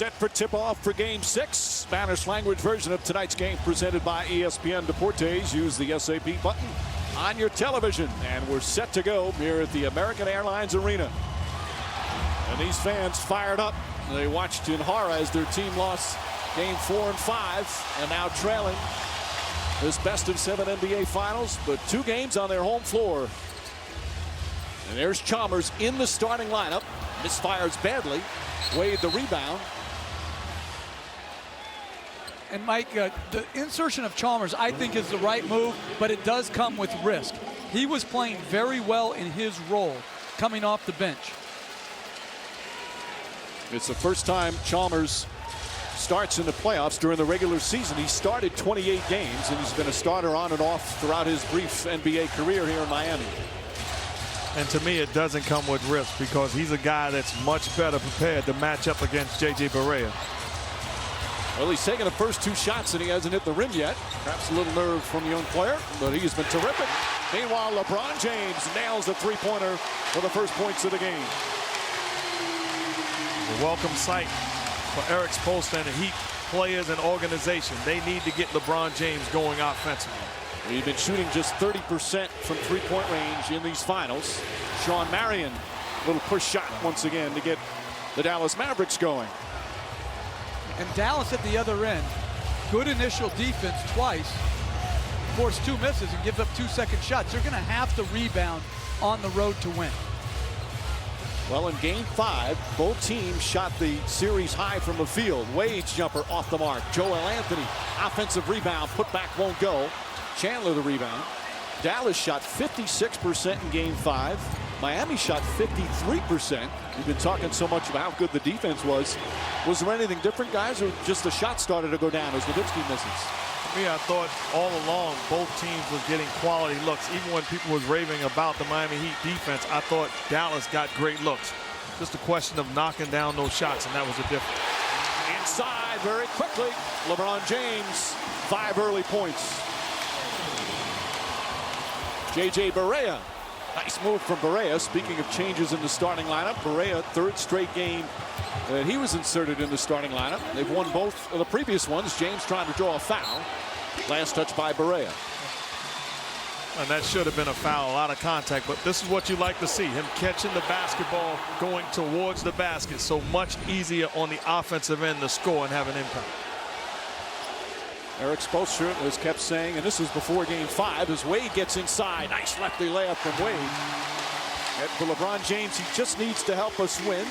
set for tip-off for Game 6. Spanish language version of tonight's game presented by ESPN Deportes. Use the SAP button on your television. And we're set to go here at the American Airlines Arena. And these fans fired up. They watched in horror as their team lost Game 4 and 5. And now trailing this best-of-7 NBA Finals. But 2 games on their home floor. And there's Chalmers in the starting lineup. Misfires badly. Wade the rebound. And Mike, the insertion of Chalmers, I think, is the right move, but it does come with risk. He was playing very well in his role coming off the bench. It's the first time Chalmers starts in the playoffs during the regular season. He started 28 games, and he's been a starter on and off throughout his brief NBA career here in Miami. And to me, it doesn't come with risk because he's a guy that's much better prepared to match up against J.J. Barea. Well, he's taken the first 2 shots and he hasn't hit the rim yet. Perhaps a little nerve from the young player, but he's been terrific. Meanwhile, LeBron James nails the three-pointer for the first points of the game. A welcome sight for Eric Spoelstra and the Heat players and organization. They need to get LeBron James going offensively. We've been shooting just 30% from three-point range in these finals. Sean Marion, little push shot once again to get the Dallas Mavericks going. And Dallas at the other end, good initial defense twice, forced 2 misses and gives up 2 second shots. They're going to have to rebound on the road to win. Well, in Game 5, both teams shot the series high from the field. Wade's jumper off the mark. Joel Anthony, offensive rebound, put back, won't go. Chandler the rebound. Dallas shot 56% in Game 5. Miami shot 53%. We've been talking so much about how good the defense was. Was there anything different, guys, or just the shot started to go down as Nowitzki misses? For me, I thought all along both teams was getting quality looks. Even when people was raving about the Miami Heat defense, I thought Dallas got great looks. Just a question of knocking down those shots, and that was the difference. Inside very quickly. LeBron James, 5 early points. J.J. Barea. Nice move from Barea. Speaking of changes in the starting lineup, Barea, 3rd straight game that he was inserted in the starting lineup. They've won both of the previous ones. James trying to draw a foul. Last touch by Barea. And that should have been a foul, a lot of contact, but this is what you like to see, him catching the basketball, going towards the basket. So much easier on the offensive end to score and have an impact. Eric Spoelstra has kept saying, and this was before Game 5, as Wade gets inside. Nice lefty layup from Wade. And for LeBron James, he just needs to help us win.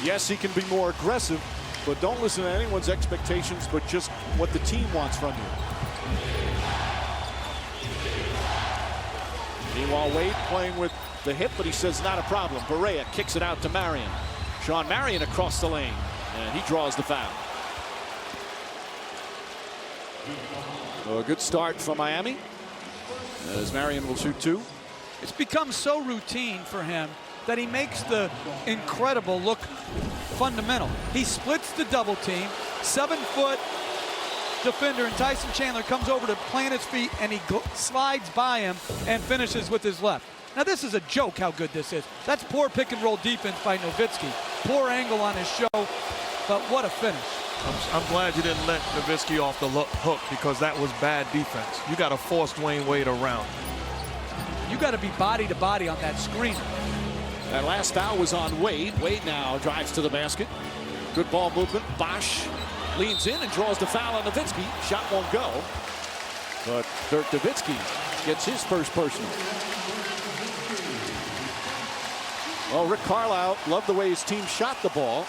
Yes, he can be more aggressive, but don't listen to anyone's expectations, but just what the team wants from you. Meanwhile, Wade playing with the hip, but he says not a problem. Barea kicks it out to Marion. Sean Marion across the lane, and he draws the foul. So a good start from Miami, as Marion will shoot 2. It's become so routine for him that he makes the incredible look fundamental. He splits the double team. 7-foot defender and Tyson Chandler comes over to plant his feet, and he slides by him and finishes with his left. Now this is a joke how good this is. That's poor pick and roll defense by Nowitzki. Poor angle on his show, but what a finish. I'm glad you didn't let Nowitzki off the hook because that was bad defense. You got to force Dwayne Wade around. You got to be body to body on that screener. That last foul was on Wade. Wade now drives to the basket. Good ball movement. Bosch leans in and draws the foul on Nowitzki. Shot won't go. But Dirk Nowitzki gets his first personal. Well, Rick Carlisle loved the way his team shot the ball.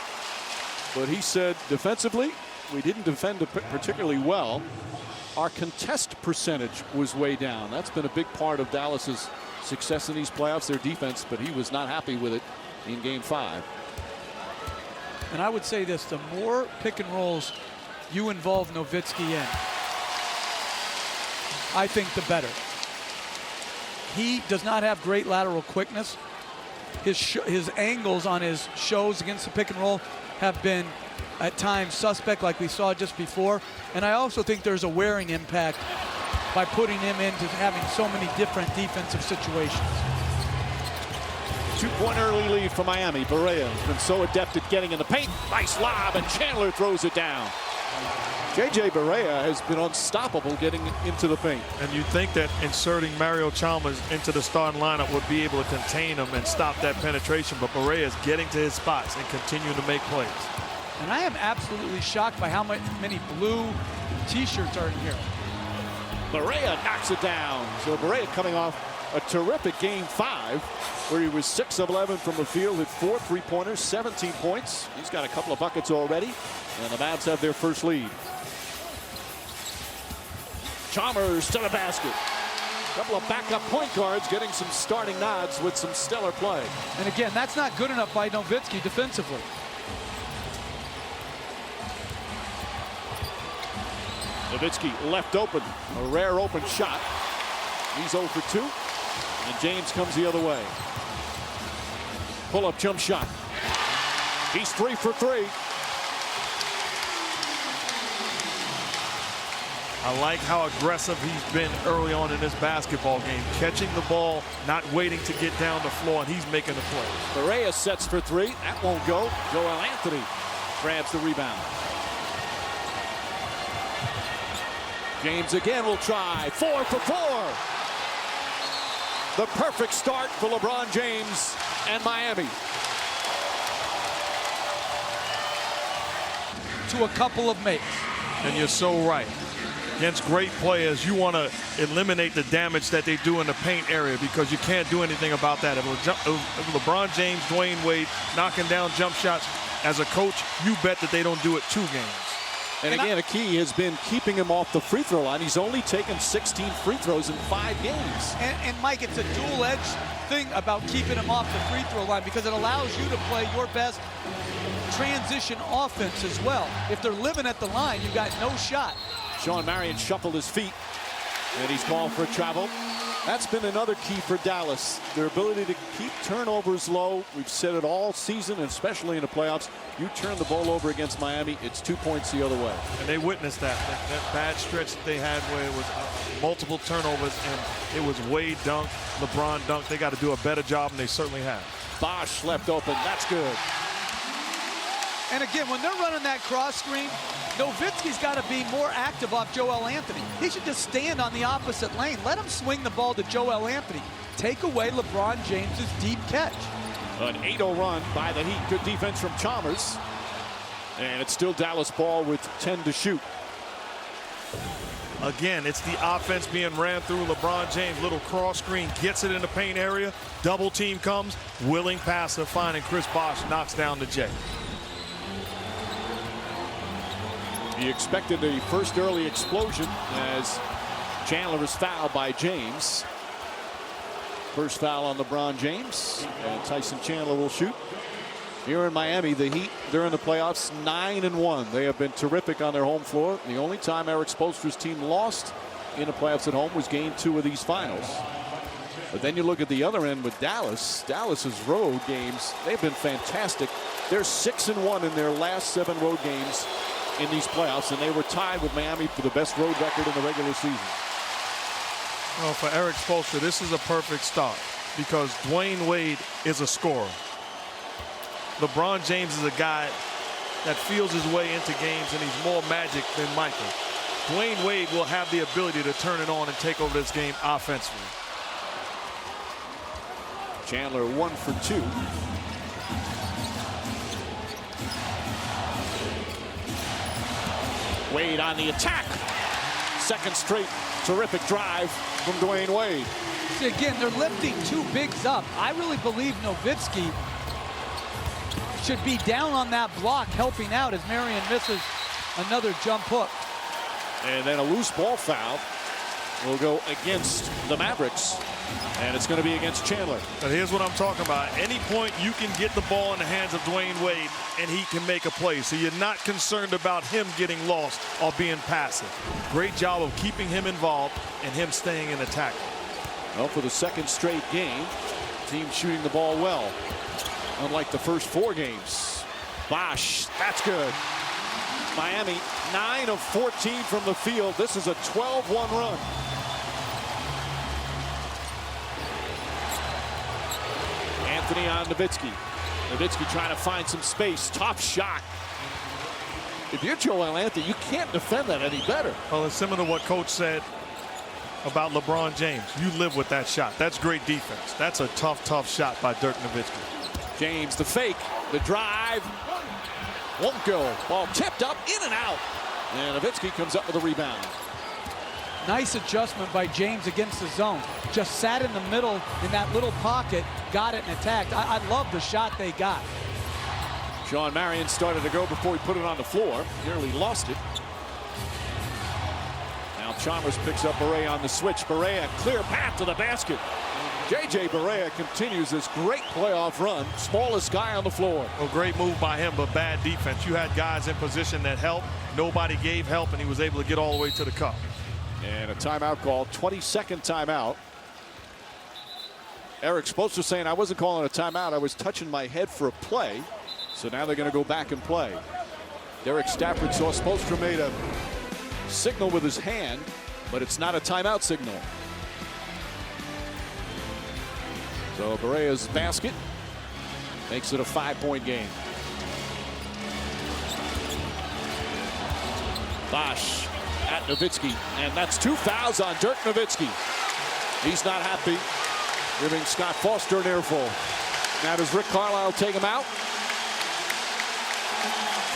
But he said defensively, we didn't defend particularly well. Our contest percentage was way down. That's been a big part of Dallas's success in these playoffs, their defense, but he was not happy with it in Game 5. And I would say this, the more pick and rolls you involve Nowitzki in, I think the better. He does not have great lateral quickness. His angles on his shows against the pick and roll have been at times suspect, like we saw just before. And I also think there's a wearing impact by putting him into having so many different defensive situations. 2-point early lead for Miami. Barea has been so adept at getting in the paint. Nice lob, and Chandler throws it down. J.J. Barea has been unstoppable getting into the paint. And you think that inserting Mario Chalmers into the starting lineup would be able to contain him and stop that penetration, but Barea is getting to his spots and continuing to make plays. And I am absolutely shocked by how many blue T-shirts are in here. Barea knocks it down. So Barea coming off a terrific game 5, where he was 6 of 11 from the field, hit 4 3-pointers, 17 points. He's got a couple of buckets already, and the Mavs have their first lead. Chalmers to the basket. A couple of backup point guards getting some starting nods with some stellar play. And again, that's not good enough by Nowitzki defensively. Nowitzki left open, a rare open shot. He's 0 for 2, and James comes the other way. Pull-up jump shot. He's 3 for 3. I like how aggressive he's been early on in this basketball game, catching the ball, not waiting to get down the floor, and he's making the play. Barea sets for 3. That won't go. Joel Anthony grabs the rebound. James again will try. 4 for 4. The perfect start for LeBron James and Miami. To a couple of makes. And you're so right. Against great players, you want to eliminate the damage that they do in the paint area, because you can't do anything about that. If LeBron James, Dwayne Wade knocking down jump shots, as a coach, you bet that they don't do it 2 games. And again, a key has been keeping him off the free throw line. He's only taken 16 free throws in 5 games. And Mike, it's a dual-edged thing about keeping him off the free throw line, because it allows you to play your best transition offense as well. If they're living at the line, you've got no shot. Sean Marion shuffled his feet, and he's called for a travel. That's been another key for Dallas, their ability to keep turnovers low. We've said it all season, and especially in the playoffs. You turn the ball over against Miami, it's 2 points the other way. And they witnessed that bad stretch that they had where it was multiple turnovers, and it was Wade dunk, LeBron dunk. They got to do a better job, and they certainly have. Bosch left open. That's good. And again, when they're running that cross screen, Nowitzki's got to be more active off Joel Anthony. He should just stand on the opposite lane. Let him swing the ball to Joel Anthony. Take away LeBron James's deep catch. An 8-0 run by the Heat. Good defense from Chalmers. And it's still Dallas ball with 10 to shoot. Again, it's the offense being ran through. LeBron James, little cross screen, gets it in the paint area. Double team comes, willing passer, finding Chris Bosh, knocks down the J. He expected a first early explosion as Chandler is fouled by James. First foul on LeBron James, and Tyson Chandler will shoot. Here in Miami, the Heat during the playoffs 9-1. They have been terrific on their home floor. The only time Eric Spoelstra's team lost in the playoffs at home was game 2 of these finals. But then you look at the other end with Dallas. Dallas's road games, they've been fantastic. They're 6-1 in their last 7 road games in these playoffs, and they were tied with Miami for the best road record in the regular season. Well, for Eric Spoelstra, this is a perfect start because Dwayne Wade is a scorer. LeBron James is a guy that feels his way into games, and he's more magic than Michael. Dwayne Wade will have the ability to turn it on and take over this game offensively. Chandler 1 for 2. Wade on the attack. Second straight terrific drive from Dwayne Wade. See, again, they're lifting 2 bigs up. I really believe Nowitzki should be down on that block helping out as Marion misses another jump hook. And then a loose ball foul will go against the Mavericks. And it's going to be against Chandler. But here's what I'm talking about. At any point you can get the ball in the hands of Dwayne Wade and he can make a play. So you're not concerned about him getting lost or being passive. Great job of keeping him involved and him staying in attack. Well, for the second straight game, team shooting the ball well. Unlike the first 4 games. Bosch, that's good. Miami 9 of 14 from the field. This is a 12-1 run. Anthony on Nowitzki. Nowitzki trying to find some space. Tough shot. If you're Joel Anthony, you can't defend that any better. Well, it's similar to what Coach said about LeBron James. You live with that shot. That's great defense. That's a tough shot by Dirk Nowitzki. James, the fake, the drive. Won't go. Ball tipped up, in and out. And Nowitzki comes up with a rebound. Nice adjustment by James against the zone. Just sat in the middle in that little pocket, got it and attacked. I love the shot they got. Sean Marion started to go before he put it on the floor. Nearly lost it. Now Chalmers picks up Barea on the switch. Barea, clear path to the basket. J.J. Barea continues this great playoff run. Smallest guy on the floor. Well, great move by him, but bad defense. You had guys in position that helped. Nobody gave help, and he was able to get all the way to the cup. And a timeout called, 22nd timeout. Eric Spoelstra saying, I wasn't calling a timeout. I was touching my head for a play. So now they're going to go back and play. Derek Stafford saw Spoelstra made a signal with his hand, but it's not a timeout signal. So Barea's basket makes it a 5-point game. Bosch at Nowitzki, and that's 2 fouls on Dirk Nowitzki. He's not happy, giving Scott Foster an earful. Now does Rick Carlisle take him out?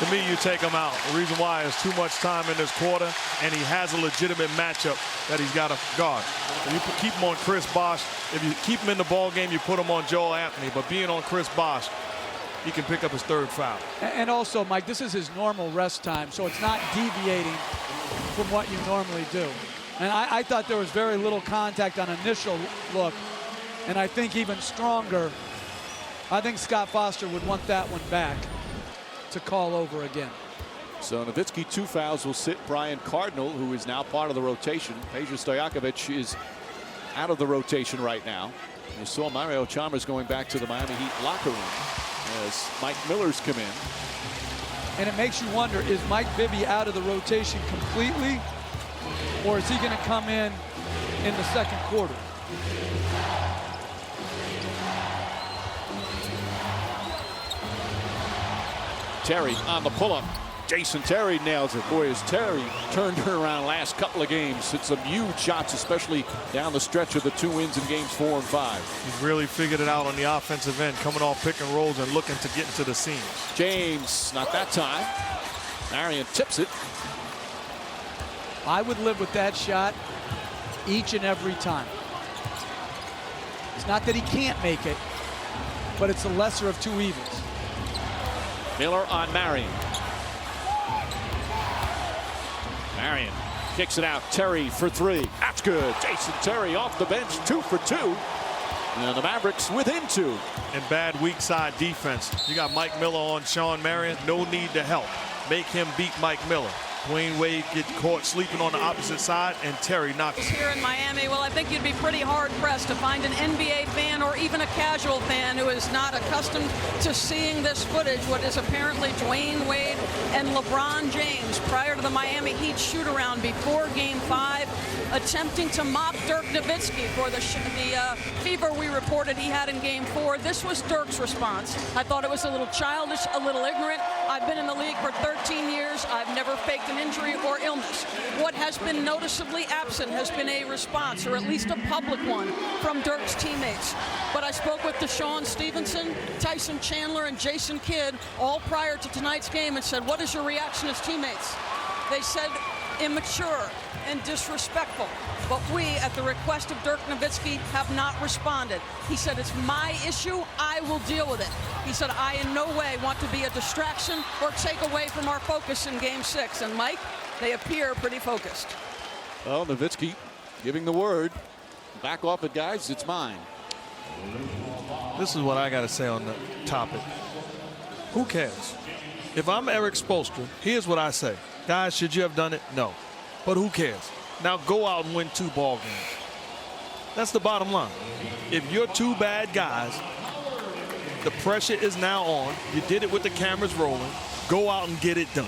To me, you take him out. The reason why is too much time in this quarter, and he has a legitimate matchup that he's got to guard. If you keep him on Chris Bosh, if you keep him in the ball game, you put him on Joel Anthony. But being on Chris Bosh, he can pick up his 3rd foul. And also, Mike, this is his normal rest time, so it's not deviating from what you normally do. And I thought there was very little contact on initial look, and I think even stronger, I think Scott Foster would want that one back to call over again. So Nowitzki, 2 fouls will sit Brian Cardinal, who is now part of the rotation. Peja Stojakovic is out of the rotation right now. You saw Mario Chalmers going back to the Miami Heat locker room as Mike Miller's come in. And it makes you wonder, is Mike Bibby out of the rotation completely, or is he going to come in the 2nd quarter? Terry on the pull-up. Jason Terry nails it. Boy, has Terry turned her around last couple of games. Hit some huge shots, especially down the stretch of the 2 wins in games 4 and 5. He's really figured it out on the offensive end, coming off pick and rolls and looking to get into the seams. James, not that time. Marion tips it. I would live with that shot each and every time. It's not that he can't make it, but it's the lesser of 2 evils. Miller on Marion. Marion kicks it out. Terry for 3. That's good. Jason Terry off the bench, 2 for 2. And the Mavericks within 2. And bad weak side defense. You got Mike Miller on Sean Marion. No need to help. Make him beat Mike Miller. Dwayne Wade gets caught sleeping on the opposite side, and Terry knocks it. Here in Miami, well, I think you'd be pretty hard-pressed to find an NBA fan or even a casual fan who is not accustomed to seeing this footage, what is apparently Dwayne Wade and LeBron James prior to the Miami Heat shoot-around before Game 5, attempting to mop Dirk Nowitzki for the fever we reported he had in Game 4. This was Dirk's response. I thought it was a little childish, a little ignorant. I've been in the league for 13 years. I've never faked an injury or illness. What has been noticeably absent has been a response, or at least a public one, from Dirk's teammates. But I spoke with Deshaun Stevenson, Tyson Chandler, and Jason Kidd all prior to tonight's game and said, what is your reaction as teammates? They said immature and disrespectful. But we, at the request of Dirk Nowitzki, have not responded. He said, it's my issue. I will deal with it. He said, I in no way want to be a distraction or take away from our focus in Game 6. And Mike, they appear pretty focused. Well, Nowitzki giving the word. Back off it, guys. It's mine. This is what I got to say on the topic. Who cares? If I'm Eric Spoelstra, here's what I say. Guys, should you have done it? No. But who cares? Now go out and win 2 ball games. That's the bottom line. If you're 2 bad guys, the pressure is now on. You did it with the cameras rolling. Go out and get it done.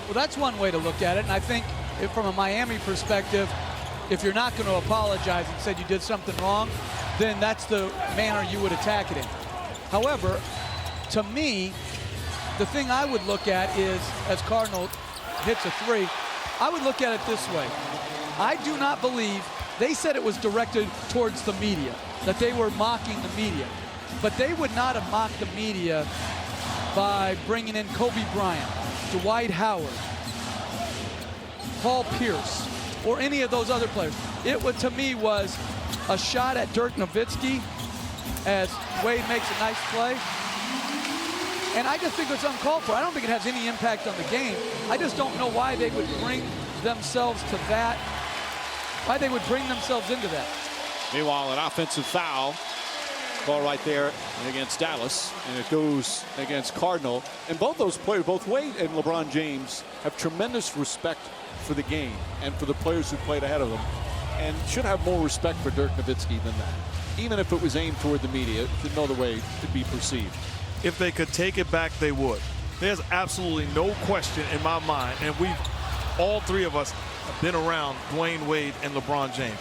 Well, that's one way to look at it. And I think from a Miami perspective, if you're not going to apologize and said you did something wrong, then that's the manner you would attack it in. However, to me, the thing I would look at is, as Cardinal hits a three, I would look at it this way. I do not believe, they said it was directed towards the media, that they were mocking the media. But they would not have mocked the media by bringing in Kobe Bryant, Dwight Howard, Paul Pierce, or any of those other players. It would, to me, was a shot at Dirk Nowitzki as Wade makes a nice play. And I just think it's uncalled for. I don't think it has any impact on the game. I just don't know why they would bring themselves to that, why they would bring themselves into that. Meanwhile, an offensive foul call right there against Dallas, and it goes against Cardinal. And both those players, both Wade and LeBron James, have tremendous respect for the game and for the players who played ahead of them, and should have more respect for Dirk Nowitzki than that. Even if it was aimed toward the media, it should know the way to be perceived. If they could take it back, they would. There's absolutely no question in my mind, and all three of us have been around Dwayne Wade and LeBron James.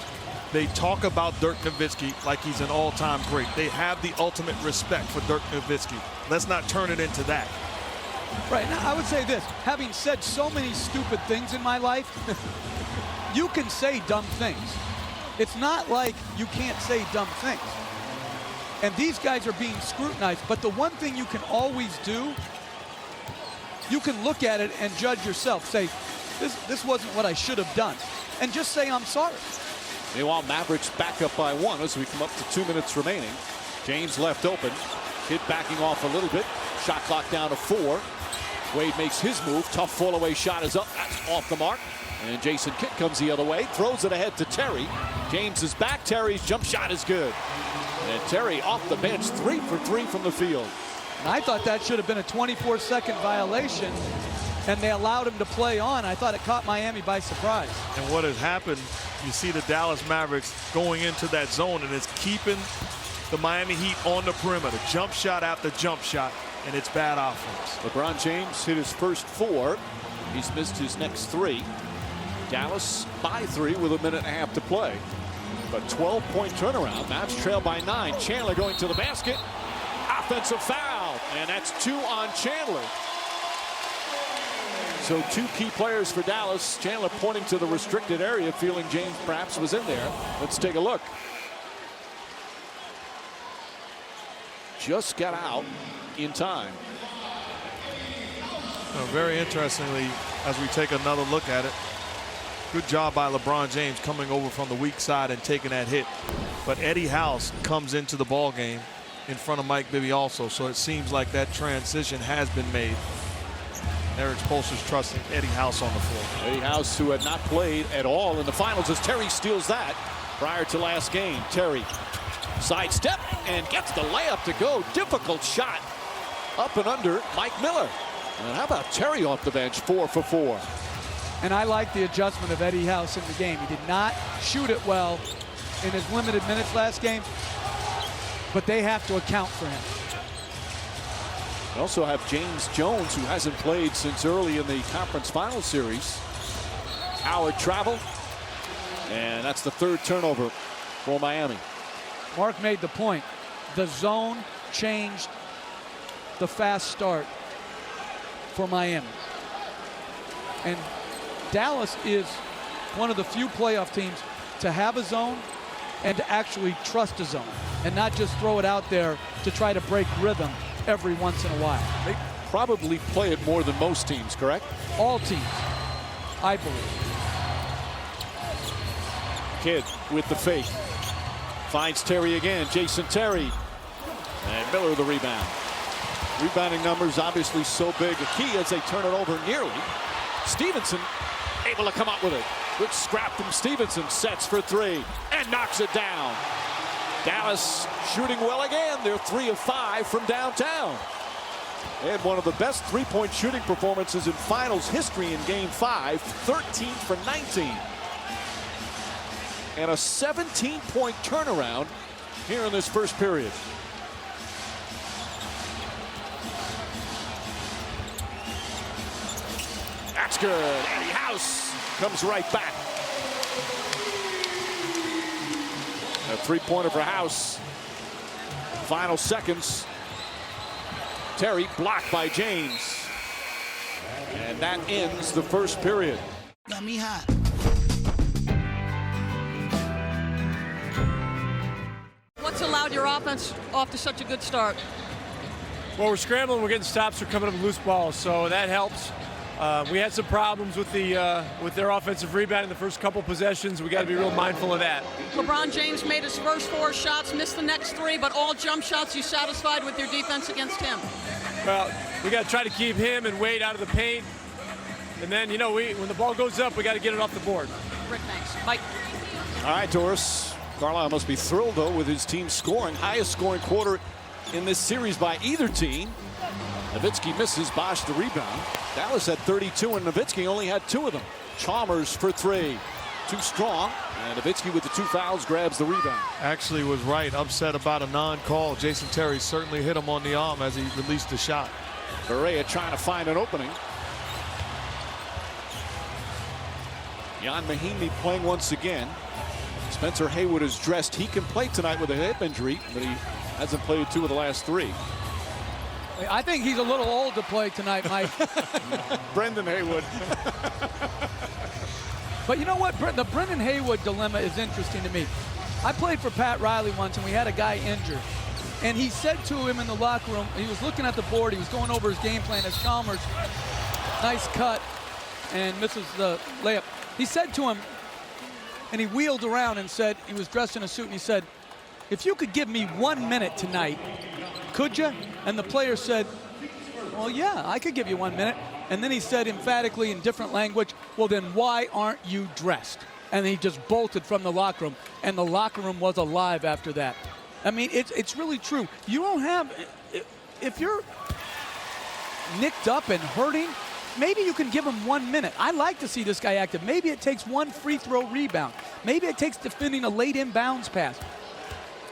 They talk about Dirk Nowitzki like he's an all-time great. They have the ultimate respect for Dirk Nowitzki. Let's not turn it into that. Right, now I would say this, having said so many stupid things in my life, you can say dumb things. It's not like you can't say dumb things. And these guys are being scrutinized, but the one thing you can always do, you can look at it and judge yourself. Say, this wasn't what I should have done. And just say, I'm sorry. Meanwhile, Mavericks back up by 1 as we come up to 2 minutes remaining. James left open. Kidd backing off a little bit. Shot clock down to 4. Wade makes his move. Tough fall-away shot is up. That's off the mark. And Jason Kidd comes the other way. Throws it ahead to Terry. James is back. Terry's jump shot is good. And Terry off the bench, 3 for 3 from the field. And I thought that should have been a 24-second violation, and they allowed him to play on. I thought it caught Miami by surprise. And what has happened, you see the Dallas Mavericks going into that zone, and it's keeping the Miami Heat on the perimeter. Jump shot after jump shot, and it's bad offense. LeBron James hit his first 4. He's missed his next 3. Dallas by 3 with a minute and a half to play. But 12-point turnaround. Mavs trail by 9. Chandler going to the basket. Offensive foul. And that's 2 on Chandler. So 2 key players for Dallas. Chandler pointing to the restricted area, feeling James perhaps was in there. Let's take a look. Just got out in time. Very interestingly, as we take another look at it, good job by LeBron James coming over from the weak side and taking that hit. But Eddie House comes into the ball game in front of Mike Bibby also. So it seems like that transition has been made. Eric Spoelstra's trusting Eddie House on the floor. Eddie House, who had not played at all in the finals, as Terry steals that prior to last game. Terry sidestep and gets the layup to go. Difficult shot up and under Mike Miller. And how about Terry off the bench, 4 for 4. And I like the adjustment of Eddie House in the game. He did not shoot it well in his limited minutes last game, but they have to account for him. We also have James Jones, who hasn't played since early in the conference final series. Howard travel, and that's the 3rd turnover for Miami. Mark made the point. The zone changed the fast start for Miami. And Dallas is one of the few playoff teams to have a zone and to actually trust a zone and not just throw it out there to try to break rhythm every once in a while. They probably play it more than most teams, correct? All teams, I believe. Kidd with the fake. Finds Terry again. Jason Terry. And Miller the rebound. Rebounding numbers obviously so big a key as they turn it over nearly. Stevenson able to come up with it. Good scrap from Stevenson. Sets for 3 and knocks it down. Dallas shooting well again. They're 3 of 5 from downtown. They had one of the best 3-point shooting performances in finals history in Game 5. 13 for 19. And a 17-point turnaround here in this first period. That's good. Eddie House comes right back. a three-pointer for House. Final seconds. Terry blocked by James. And that ends the first period. Got me hot. What's allowed your offense off to such a good start? Well, we're scrambling. We're getting stops. We're coming up with loose balls, so that helps. We had some problems with their offensive rebound in the first couple possessions. We got to be real mindful of that. LeBron James made his first 4 shots, missed the next 3, but all jump shots. You satisfied with your defense against him? Well, we got to try to keep him and Wade out of the paint. And then, you know, when the ball goes up, we got to get it off the board. Rick, thanks. Mike. All right, Doris. Carlisle must be thrilled, though, with his team scoring. Highest scoring quarter in this series by either team. Nowitzki misses, Bosch the rebound. Dallas had 32, and Nowitzki only had 2 of them. Chalmers for 3. Too strong, and Nowitzki with the 2 fouls grabs the rebound. Actually was right, upset about a non-call. Jason Terry certainly hit him on the arm as he released the shot. Berea trying to find an opening. Jan Mahinmi playing once again. Spencer Haywood is dressed. He can play tonight with a hip injury, but he hasn't played 2 of the last 3. I think he's a little old to play tonight, Mike. Brendan Haywood. But you know what? The Brendan Haywood dilemma is interesting to me. I played for Pat Riley once, and we had a guy injured. And he said to him in the locker room, he was looking at the board, he was going over his game plan as Chalmers, nice cut, and misses the layup. He said to him, and he wheeled around and said, he was dressed in a suit, and he said, if you could give me 1 minute tonight, could you? And the player said, well, yeah, I could give you 1 minute. And then he said emphatically in different language, well, then why aren't you dressed? And he just bolted from the locker room, and the locker room was alive after that. I mean, it's really true. You don't have, if you're nicked up and hurting, maybe you can give him 1 minute. I like to see this guy active. Maybe it takes 1 free throw rebound. Maybe it takes defending a late inbounds pass.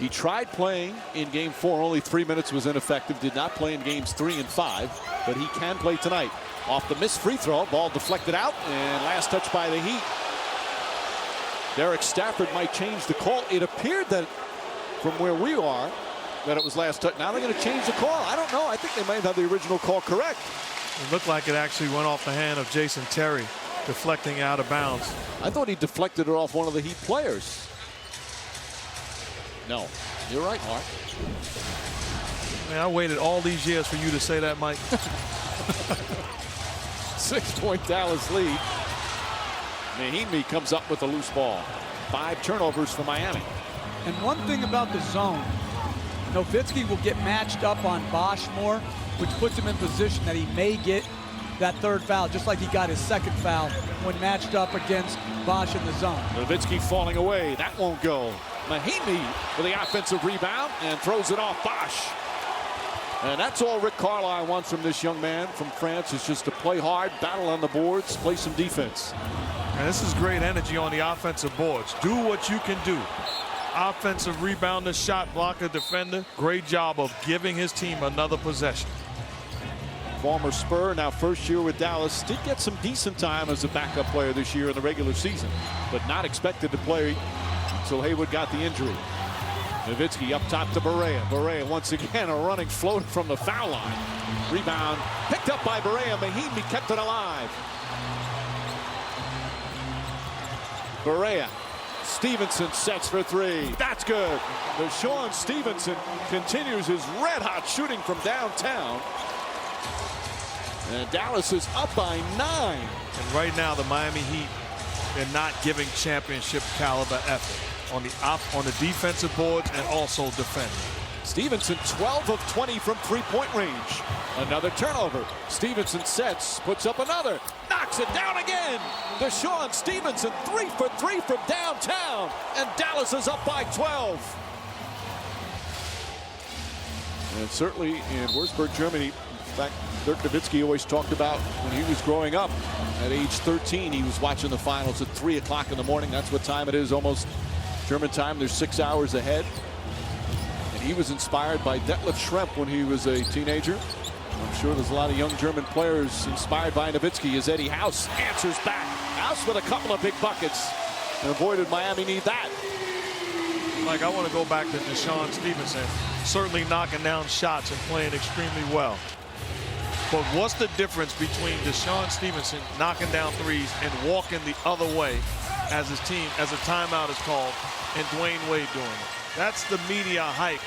He tried playing in game 4. Only 3 minutes was ineffective. Did not play in games 3 and 5, but he can play tonight. Off the missed free throw, ball deflected out, and last touch by the Heat. Derek Stafford might change the call. It appeared that from where we are that it was last touch. Now they're going to change the call. I don't know. I think they might have the original call correct. It looked like it actually went off the hand of Jason Terry, deflecting out of bounds. I thought he deflected it off one of the Heat players. No, you're right, Mark. Man, I waited all these years for you to say that, Mike. 6-point Dallas lead. Mahinmi comes up with a loose ball. 5 turnovers for Miami. And one thing about the zone, Nowitzki will get matched up on Bosch more, which puts him in position that he may get that 3rd foul, just like he got his 2nd foul when matched up against Bosch in the zone. Nowitzki falling away. That won't go. Mahinmi for the offensive rebound and throws it off Bosch. And that's all Rick Carlisle wants from this young man from France, is just to play hard, battle on the boards, play some defense. And this is great energy on the offensive boards. Do what you can do. Offensive rebounder, shot blocker, defender. Great job of giving his team another possession. Former Spur, now first year with Dallas, did get some decent time as a backup player this year in the regular season, but not expected to play until Haywood got the injury. Nowitzki up top to Berea. Berea once again a running floater from the foul line. Rebound picked up by Berea. Mahinmi kept it alive. Berea. Stevenson sets for 3. That's good. Deshaun Stevenson continues his red-hot shooting from downtown. And Dallas is up by 9. And right now, the Miami Heat, they're not giving championship caliber effort on the defensive boards and also defending. Stevenson 12 of 20 from 3-point range. Another turnover. Stevenson sets, puts up another, knocks it down again. Deshaun Stevenson 3 for 3 from downtown, and Dallas is up by 12. And certainly in Würzburg, Germany, in fact, Dirk Nowitzki always talked about when he was growing up. At age 13, he was watching the finals at 3 o'clock in the morning. That's what time it is, almost German time. They're 6 hours ahead. And he was inspired by Detlef Schrempf when he was a teenager. I'm sure there's a lot of young German players inspired by Nowitzki, as Eddie House answers back. House with a couple of big buckets. And avoided Miami need that. Mike, I want to go back to Deshaun Stevenson, certainly knocking down shots and playing extremely well. But what's the difference between Deshaun Stevenson knocking down threes and walking the other way as his team, as a timeout is called, and Dwayne Wade doing it? That's the media hype,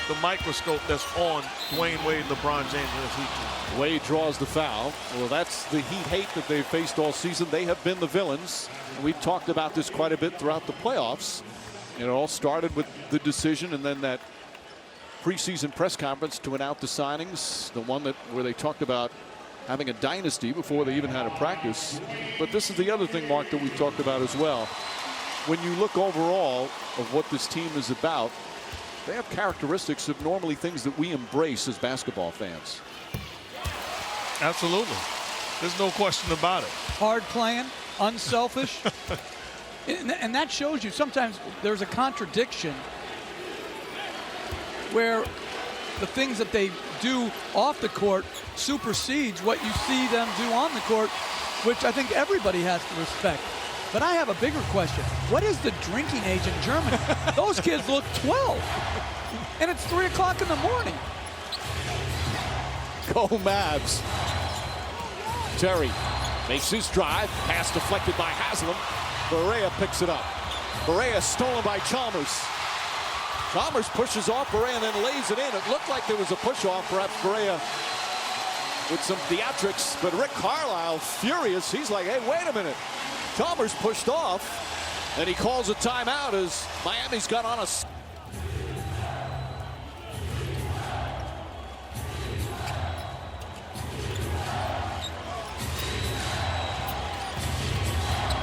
the microscope that's on Dwayne Wade, LeBron James, and his Heat team. Wade draws the foul. Well, that's the Heat hate that they've faced all season. They have been the villains. We've talked about this quite a bit throughout the playoffs. It all started with the decision and then that preseason press conference to announce the signings, the one where they talked about having a dynasty before they even had a practice. But this is the other thing, Mark, that we talked about as well. When you look overall of what this team is about, they have characteristics of normally things that we embrace as basketball fans. Absolutely. There's no question about it. Hard playing, unselfish. And that shows you sometimes there's a contradiction where the things that they do off the court supersedes what you see them do on the court, which I think everybody has to respect. But I have a bigger question. What is the drinking age in Germany? Those kids look 12, and it's 3 o'clock in the morning. Go Mavs. Terry makes his drive. Pass deflected by Haslam. Barea picks it up. Barea stolen by Chalmers. Chalmers pushes off Barea and then lays it in. It looked like there was a push off, perhaps Barea with some theatrics, but Rick Carlisle furious. He's like, hey, wait a minute. Chalmers pushed off, and he calls a timeout as Miami's got on a...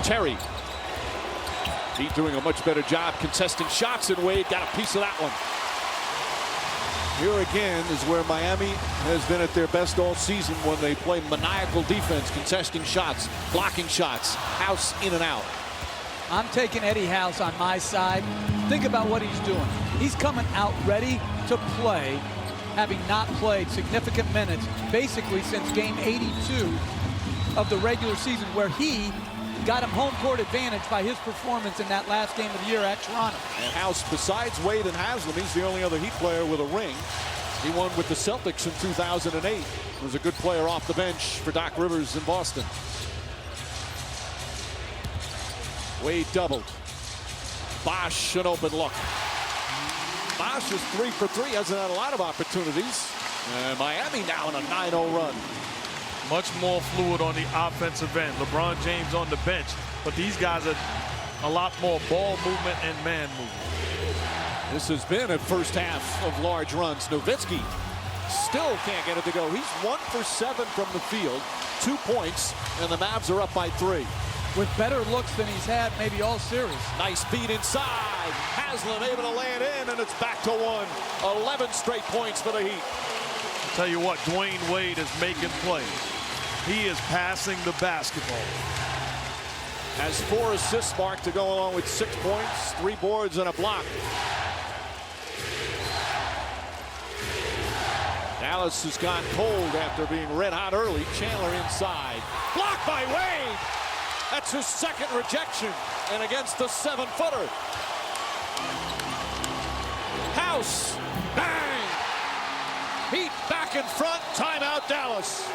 Terry. Heat doing a much better job contesting shots, and Wade got a piece of that one. Here again is where Miami has been at their best all season when they play maniacal defense, contesting shots, blocking shots, House in and out. I'm taking Eddie House on my side. Think about what he's doing. He's coming out ready to play, having not played significant minutes basically since game 82 of the regular season, where he got him home court advantage by his performance in that last game of the year at Toronto. And House, besides Wade and Haslam, he's the only other Heat player with a ring. He won with the Celtics in 2008. Was a good player off the bench for Doc Rivers in Boston. Wade doubled. Bosch, an open look. Bosch is 3 for 3, hasn't had a lot of opportunities. And Miami now on a 9-0 run. Much more fluid on the offensive end. LeBron James on the bench, but these guys are a lot more ball movement and man movement. This has been a first half of large runs. Nowitzki still can't get it to go. He's 1 for 7 from the field, 2 points, and the Mavs are up by 3. With better looks than he's had maybe all series. Nice feed inside. Haslam able to lay it in, and it's back to 1. 11 straight points for the Heat. I'll tell you what, Dwayne Wade is making plays. He is passing the basketball. Has 4 assists, Mark, to go along with 6 points, 3 boards, and a block. Dallas has gone cold after being red hot early. Chandler inside. Blocked by Wade. That's his second rejection, and against the 7-footer. House. Bang. Heat back in front. Timeout, Dallas.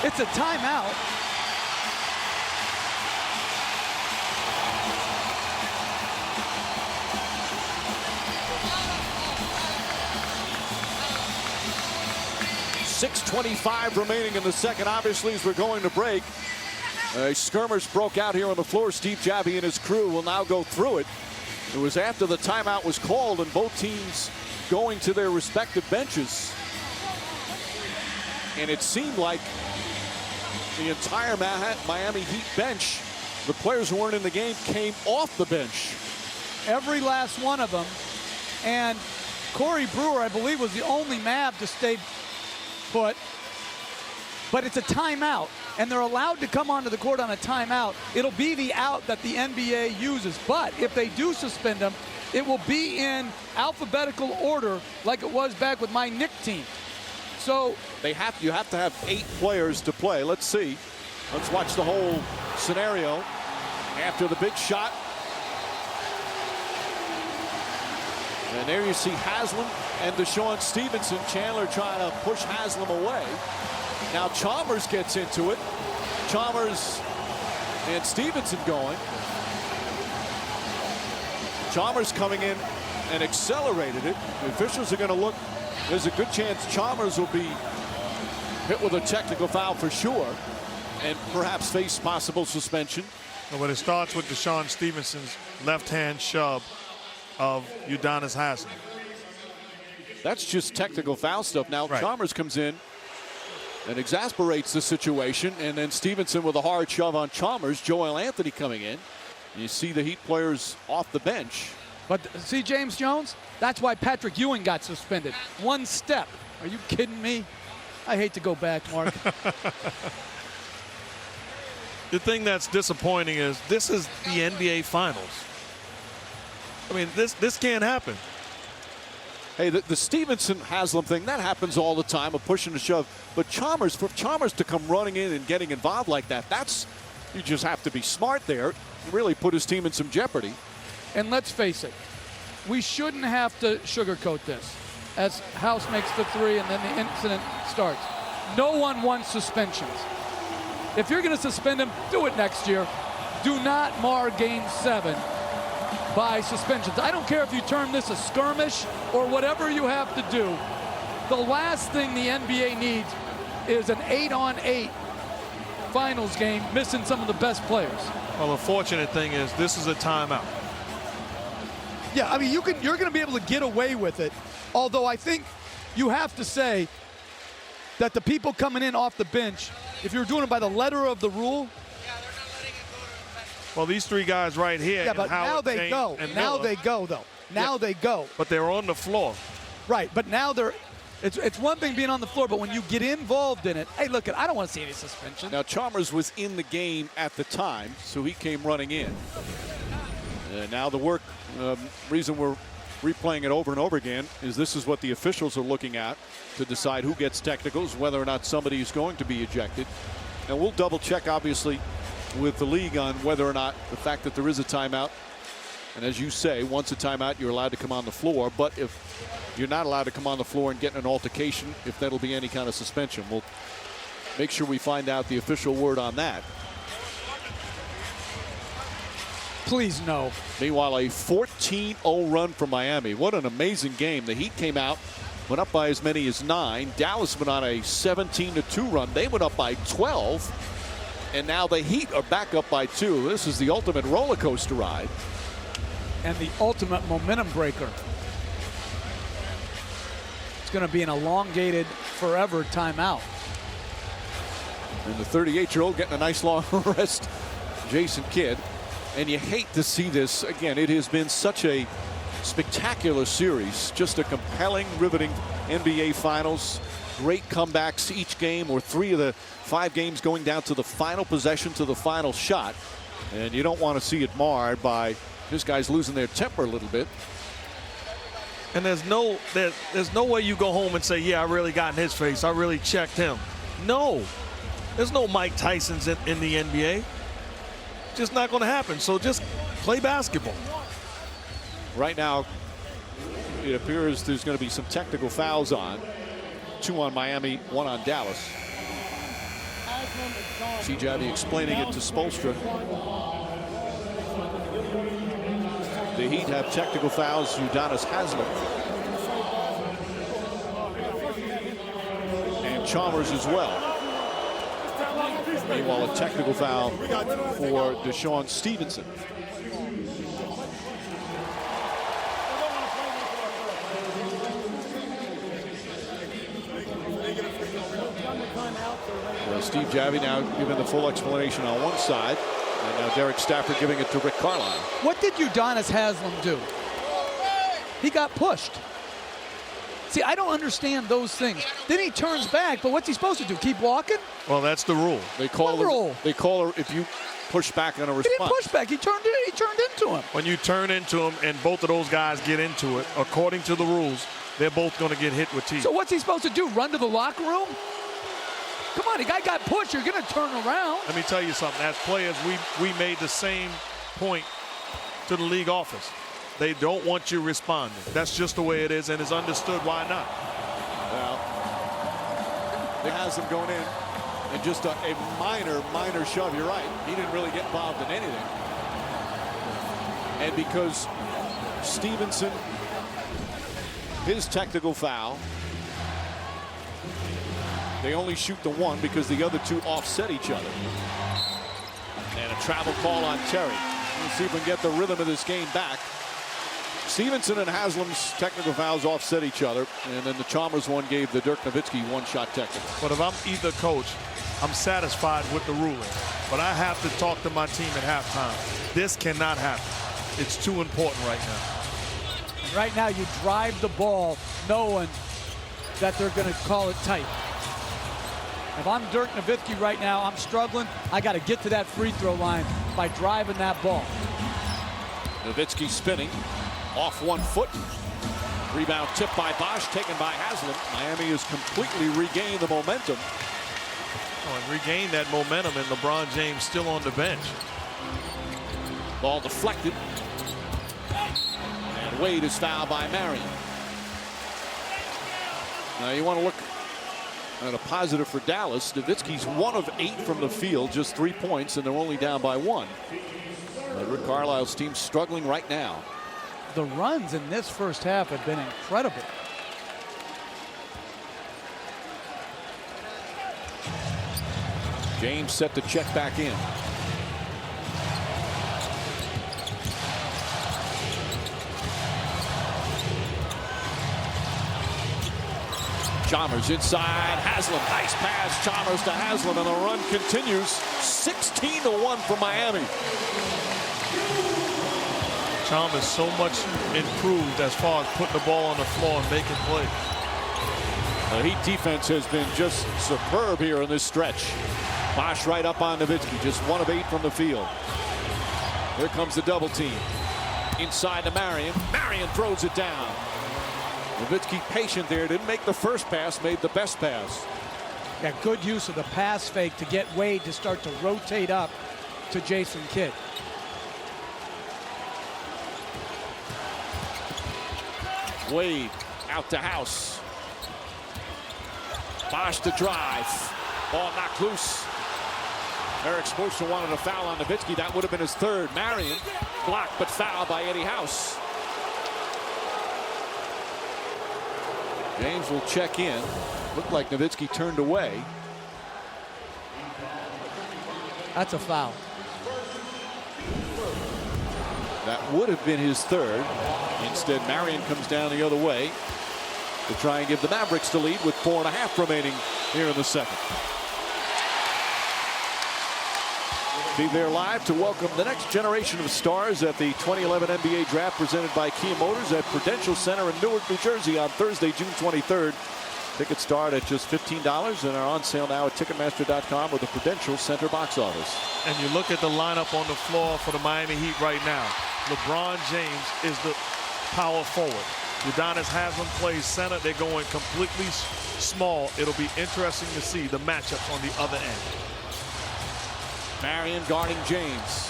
It's a timeout. .625 remaining in the second, obviously, as we're going to break. A skirmish broke out here on the floor. Steve Javie and his crew will now go through it. It was after the timeout was called and both teams going to their respective benches. And it seemed like the entire Miami Heat bench, the players who weren't in the game, came off the bench. Every last one of them. And Corey Brewer, I believe, was the only Mav to stay put. But it's a timeout, and they're allowed to come onto the court on a timeout. It'll be the out that the NBA uses. But if they do suspend them, it will be in alphabetical order like it was back with my Knick team. So you have to have 8 players to play. Let's see. Let's watch the whole scenario after the big shot. And there you see Haslam and Deshaun Stevenson. Chandler trying to push Haslam away. Now Chalmers gets into it. Chalmers and Stevenson going. Chalmers coming in and accelerated it. The officials are going to look. There's a good chance Chalmers will be hit with a technical foul for sure, and perhaps face possible suspension. But it starts with Deshaun Stevenson's left-hand shove of Udonis Haslam. That's just technical foul stuff. Now Right. Chalmers comes in and exasperates the situation, and then Stevenson with a hard shove on Chalmers. Joel Anthony coming in. You see the Heat players off the bench. But see, James Jones, that's why Patrick Ewing got suspended. One step. Are you kidding me? I hate to go back, Mark. The thing that's disappointing is this is the NBA Finals. I mean, this can't happen. Hey, the Stevenson Haslam thing, that happens all the time, a push and a shove. But for Chalmers to come running in and getting involved like that, you just have to be smart there. Really put his team in some jeopardy. And let's face it, we shouldn't have to sugarcoat this as House makes the 3 and then the incident starts. No one wants suspensions. If you're going to suspend him, do it next year. Do not mar Game 7 by suspensions. I don't care if you term this a skirmish or whatever you have to do. The last thing the NBA needs is an 8-on-8 finals game missing some of the best players. Well, the fortunate thing is this is a timeout. Yeah, I mean, you're going to be able to get away with it. Although I think you have to say that the people coming in off the bench, if you're doing it by the letter of the rule. Well, these 3 guys right here. Yeah, but Howard, now they James, go. and Now Miller, they go, though. Now they go. But they're on the floor. Right, but now it's one thing being on the floor, but when you get involved in it, hey, look, I don't want to see any suspension. Now Chalmers was in the game at the time, so he came running in. And now the reason we're replaying it over and over again is this is what the officials are looking at to decide who gets technicals, whether or not somebody is going to be ejected. And we'll double check, obviously, with the league on whether or not the fact that there is a timeout. And as you say, once a timeout, you're allowed to come on the floor. But if you're not allowed to come on the floor and get in an altercation, if that'll be any kind of suspension, we'll make sure we find out the official word on that. Please no. Meanwhile, a 14-0 run for Miami. What an amazing game. The Heat came out, went up by as many as 9. Dallas went on a 17-2 run. They went up by 12. And now the Heat are back up by 2. This is the ultimate roller coaster ride. And the ultimate momentum breaker. It's going to be an elongated forever timeout. And the 38-year-old getting a nice long rest, Jason Kidd. And you hate to see this. Again, it has been such a spectacular series. Just a compelling, riveting NBA Finals. Great comebacks each game, or 3 of the 5 games going down to the final possession, to the final shot. And you don't want to see it marred by this guy's losing their temper a little bit. And there's no way you go home and say, yeah, I really got in his face. I really checked him. No. There's no Mike Tysons in the NBA. Just not going to happen. So just play basketball. Right now, it appears there's going to be some technical fouls on. 2 on Miami, 1 on Dallas. CJ explaining it to Spoelstra. The Heat have technical fouls. Udonis Haslam and Chalmers as well. Meanwhile, a technical foul for Deshaun Stevenson. Steve Javie now giving the full explanation on one side. And now Derek Stafford giving it to Rick Carlisle. What did Udonis Haslam do? He got pushed. See, I don't understand those things. Then he turns back, but what's he supposed to do? Keep walking? Well, that's the rule. They call What rule? They call her if you push back on a He response. didn't push back. He turned into him. When you turn into him and both of those guys get into it, according to the rules, they're both going to get hit with teeth. So what's he supposed to do? Run to the locker room? Come on, the guy got pushed. You're going to turn around. Let me tell you something. As players, we made the same point to the league office. They don't want you responding. That's just the way it is, and it's understood why not. Well, it has him going in. And just a minor shove. You're right. He didn't really get involved in anything. And because Stevenson, his technical foul, they only shoot the one because the other two offset each other. And a travel call on Terry. Let's see if we can get the rhythm of this game back. Stevenson and Haslam's technical fouls offset each other. And then the Chalmers one gave the Dirk Nowitzki one-shot technical. But if I'm either coach, I'm satisfied with the ruling. But I have to talk to my team at halftime. This cannot happen. It's too important right now. And right now, you drive the ball knowing that they're going to call it tight. If I'm Dirk Nowitzki right now, I'm struggling. I got to get to that free throw line by driving that ball. Nowitzki spinning off 1 foot. Rebound tipped by Bosch, taken by Haslam. Miami has completely regained the momentum. And regain that momentum, and LeBron James still on the bench. Ball deflected. And Wade is fouled by Marion. Now you want to look at a positive for Dallas. Nowitzki's 1 of 8 from the field, just 3 points, and they're only down by 1. Rick Carlisle's team struggling right now. The runs in this first half have been incredible. James set to check back in. Chalmers inside. Haslam, nice pass. Chalmers to Haslam, and the run continues. 16-1 for Miami. Chalmers so much improved as far as putting the ball on the floor and making plays. The Heat defense has been just superb here in this stretch. Bosch right up on Nowitzki, just 1 of 8 from the field. Here comes the double team. Inside to Marion. Marion throws it down. Nowitzki patient there, didn't make the first pass, made the best pass. Got good use of the pass fake to get Wade to start to rotate up to Jason Kidd. Wade out to House. Bosch to drive. Ball knocked loose. Eric Spoelstra wanted a foul on Nowitzki. That would have been his 3rd. Marion blocked but fouled by Eddie House. James will check in. Looked like Nowitzki turned away. That's a foul. That would have been his 3rd. Instead, Marion comes down the other way to try and give the Mavericks the lead with 4.5 remaining here in the second. Be there live to welcome the next generation of stars at the 2011 NBA Draft presented by Kia Motors at Prudential Center in Newark, New Jersey on Thursday, June 23rd. Tickets start at just $15 and are on sale now at Ticketmaster.com or the Prudential Center box office. And you look at the lineup on the floor for the Miami Heat right now. LeBron James is the power forward. Udonis Haslam plays center. They're going completely small. It'll be interesting to see the matchups on the other end. Marion guarding James.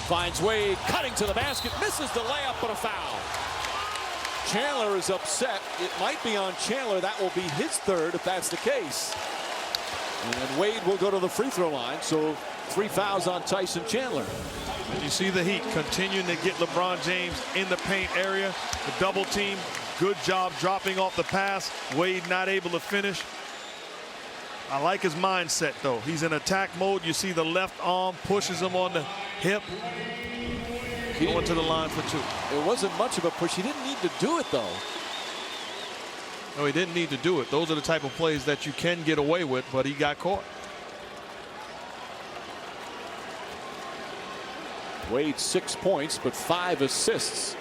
Finds Wade, cutting to the basket, misses the layup, but a foul. Chandler is upset. It might be on Chandler. That will be his 3rd if that's the case. And Wade will go to the free throw line. So 3 fouls on Tyson Chandler. And you see the Heat continuing to get LeBron James in the paint area. The double team, good job dropping off the pass. Wade not able to finish. I like his mindset, though. He's in attack mode. You see the left arm pushes him on the hip. Going to the line for 2. It wasn't much of a push. He didn't need to do it, though. No, he didn't need to do it. Those are the type of plays that you can get away with, but he got caught. Wade 6 points, but 5 assists.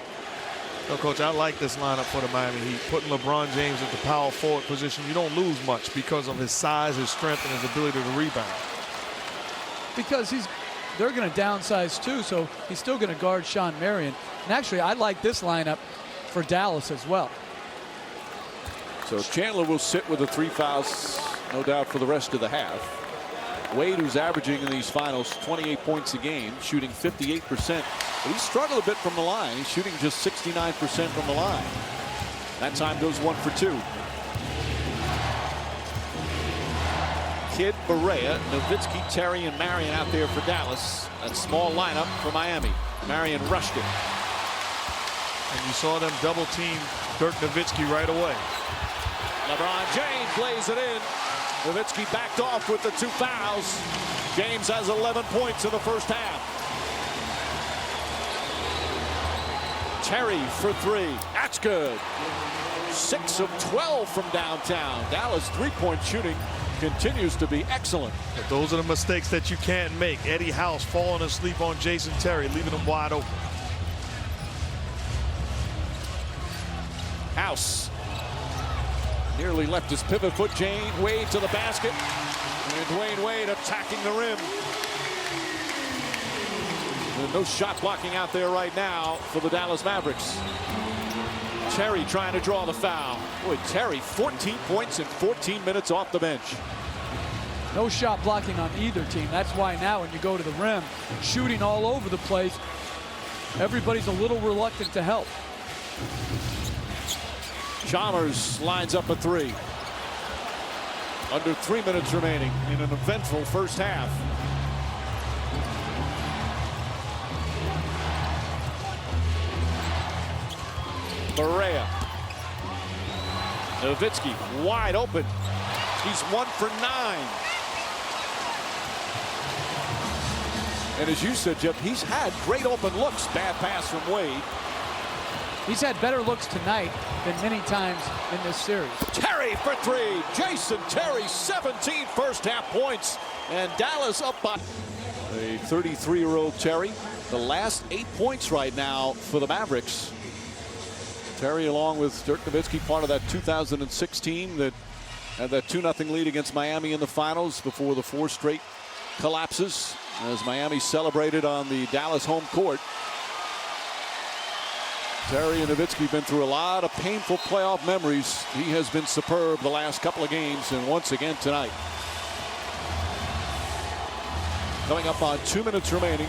No, Coach, I like this lineup for the Miami Heat. Putting LeBron James at the power forward position, you don't lose much because of his size, his strength, and his ability to rebound. Because they're going to downsize too, so he's still going to guard Sean Marion. And actually, I like this lineup for Dallas as well. So Chandler will sit with the 3 fouls, no doubt, for the rest of the half. Wade, who's averaging in these finals 28 points a game, shooting 58%. But he struggled a bit from the line. He's shooting just 69% from the line. That time goes 1 for 2. Kidd, Barea, Nowitzki, Terry, and Marion out there for Dallas. That small lineup for Miami. Marion rushed it. And you saw them double team Dirk Nowitzki right away. LeBron James lays it in. Nowitzki backed off with the 2 fouls. James has 11 points in the first half. Terry for 3. That's good. 6 of 12 from downtown. Dallas 3-point shooting continues to be excellent. But those are the mistakes that you can't make. Eddie House falling asleep on Jason Terry, leaving him wide open. House nearly left his pivot foot. Wade to the basket. And Dwayne Wade attacking the rim. And no shot blocking out there right now for the Dallas Mavericks. Terry trying to draw the foul. Boy, Terry 14 points in 14 minutes off the bench. No shot blocking on either team. That's why now when you go to the rim, shooting all over the place, everybody's a little reluctant to help. Chalmers lines up a 3. Under 3 minutes remaining in an eventful first half. Barea. Nowitzki wide open. He's 1 for 9. And as you said, Jeff, he's had great open looks. Bad pass from Wade. He's had better looks tonight than many times in this series. Terry for 3. Jason Terry, 17 first half points. And Dallas up by a 33-year-old Terry. The last 8 points right now for the Mavericks. Terry, along with Dirk Nowitzki, part of that 2016 that had that 2-0 lead against Miami in the finals before the 4 straight collapses as Miami celebrated on the Dallas home court. Terry and Nowitzki have been through a lot of painful playoff memories. He has been superb the last couple of games, and once again tonight. Coming up on 2 minutes remaining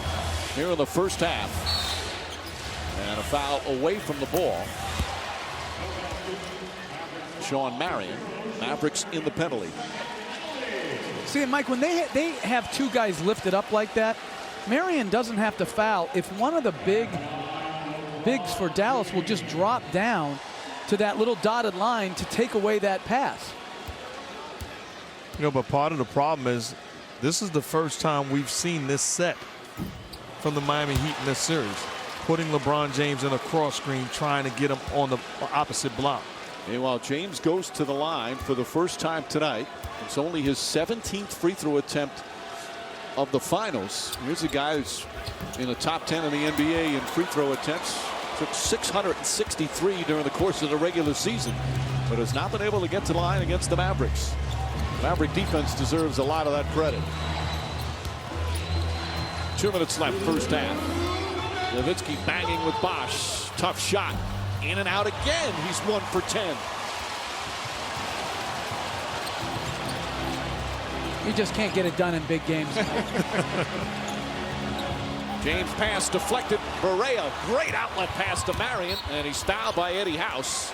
here in the first half. And a foul away from the ball. Sean Marion, Mavericks in the penalty. See, Mike, when they have 2 guys lifted up like that, Marion doesn't have to foul if one of the bigs for Dallas will just drop down to that little dotted line to take away that pass. You know, but part of the problem is this is the first time we've seen this set from the Miami Heat in this series. Putting LeBron James in a cross screen, trying to get him on the opposite block. Meanwhile, James goes to the line for the first time tonight. It's only his 17th free throw attempt of the finals. Here's a guy who's in the top 10 in the NBA in free throw attempts. Took 663 during the course of the regular season, but has not been able to get to the line against the Mavericks. Maverick defense deserves a lot of that credit. 2 minutes left, first half. Nowitzki banging with Bosch. Tough shot. In and out again. He's 1 for 10. You just can't get it done in big games. James pass deflected. Barea, great outlet pass to Marion, and he's fouled by Eddie House.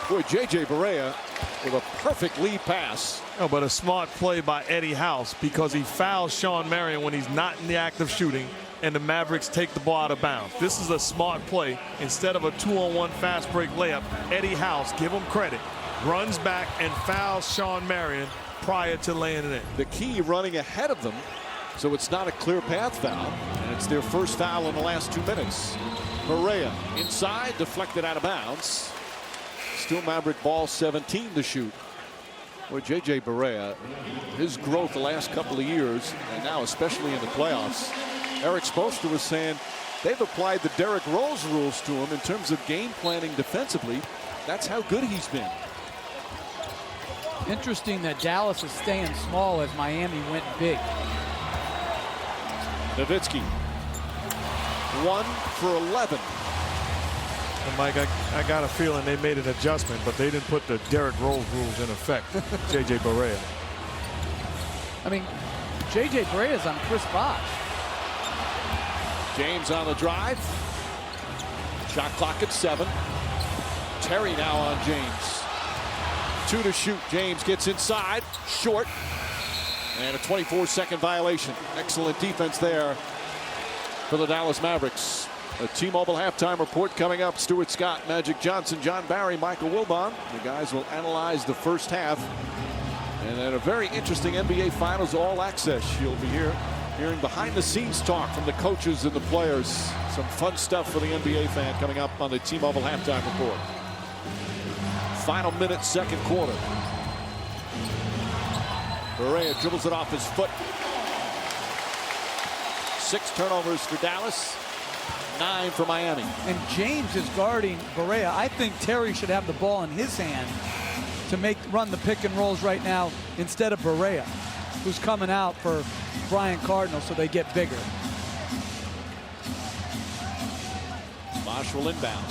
Boy, J.J. Barea with a perfect lead pass. No, but a smart play by Eddie House because he fouls Sean Marion when he's not in the act of shooting, and the Mavericks take the ball out of bounds. This is a smart play. Instead of a 2-on-1 fast break layup, Eddie House, give him credit, runs back and fouls Sean Marion prior to laying it in. The key, running ahead of them, so it's not a clear path foul, and it's their first foul in the last 2 minutes. Barea inside, deflected out of bounds. Still Maverick ball, 17 to shoot. Well, J.J. Barea, his growth the last couple of years, and now especially in the playoffs, Eric Spoelstra was saying they've applied the Derrick Rose rules to him in terms of game planning defensively. That's how good he's been. Interesting that Dallas is staying small as Miami went big. Nowitzki, 1 for 11. And Mike, I got a feeling they made an adjustment, but they didn't put the Derrick Rose rules in effect. J.J. Barea. I mean, J.J. Barea's on Chris Bosh. James on the drive. Shot clock at 7. Terry now on James. 2 to shoot. James gets inside. Short. And a 24-second violation. Excellent defense there for the Dallas Mavericks. A T-Mobile halftime report coming up. Stuart Scott, Magic Johnson, John Barry, Michael Wilbon. The guys will analyze the first half. And then a very interesting NBA Finals All Access. You'll be hearing behind-the-scenes talk from the coaches and the players. Some fun stuff for the NBA fan coming up on the T-Mobile halftime report. Final minute, second quarter. Barea dribbles it off his foot. 6 turnovers for Dallas. 9 for Miami. And James is guarding Barea. I think Terry should have the ball in his hand to run the pick and rolls right now instead of Barea, who's coming out for Brian Cardinal, so they get bigger. Bosh will inbound.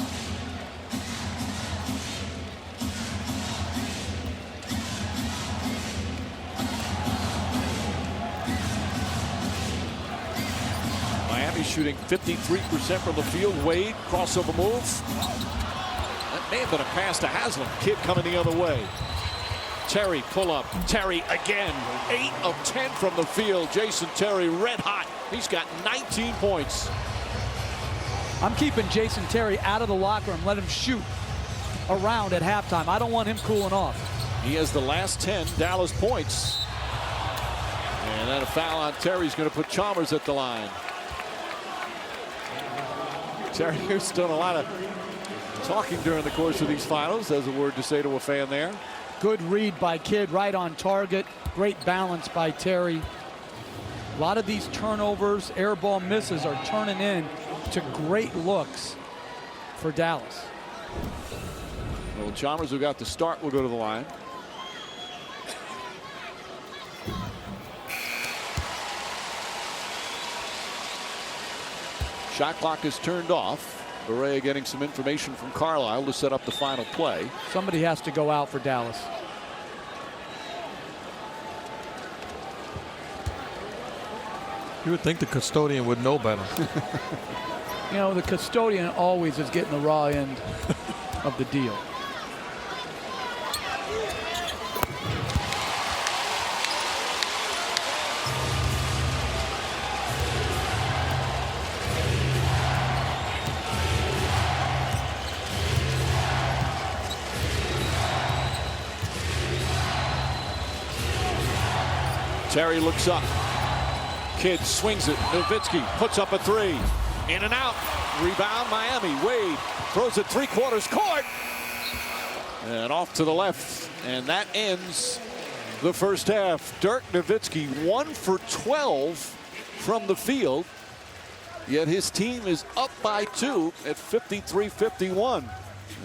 Miami shooting 53% from the field. Wade, crossover move. That may have been a pass to Haslam. Kid coming the other way. Terry, pull up. Terry again. 8 of 10 from the field. Jason Terry, red hot. He's got 19 points. I'm keeping Jason Terry out of the locker room. Let him shoot around at halftime. I don't want him cooling off. He has the last 10 Dallas points. And then a foul on Terry's going to put Chalmers at the line. Terry, who's done a lot of talking during the course of these finals, has a word to say to a fan there. Good read by Kidd, right on target. Great balance by Terry. A lot of these turnovers, air ball misses are turning in to great looks for Dallas. Well, Chalmers, who got the start, will go to the line. Shot clock is turned off. Barea getting some information from Carlisle to set up the final play. Somebody has to go out for Dallas. You would think the custodian would know better. You know, the custodian always is getting the raw end of the deal. Terry looks up. Kidd swings it. Nowitzki puts up a 3. In and out. Rebound Miami. Wade throws it 3/4 court. And off to the left. And that ends the first half. Dirk Nowitzki 1 for 12 from the field. Yet his team is up by 2 at 53-51.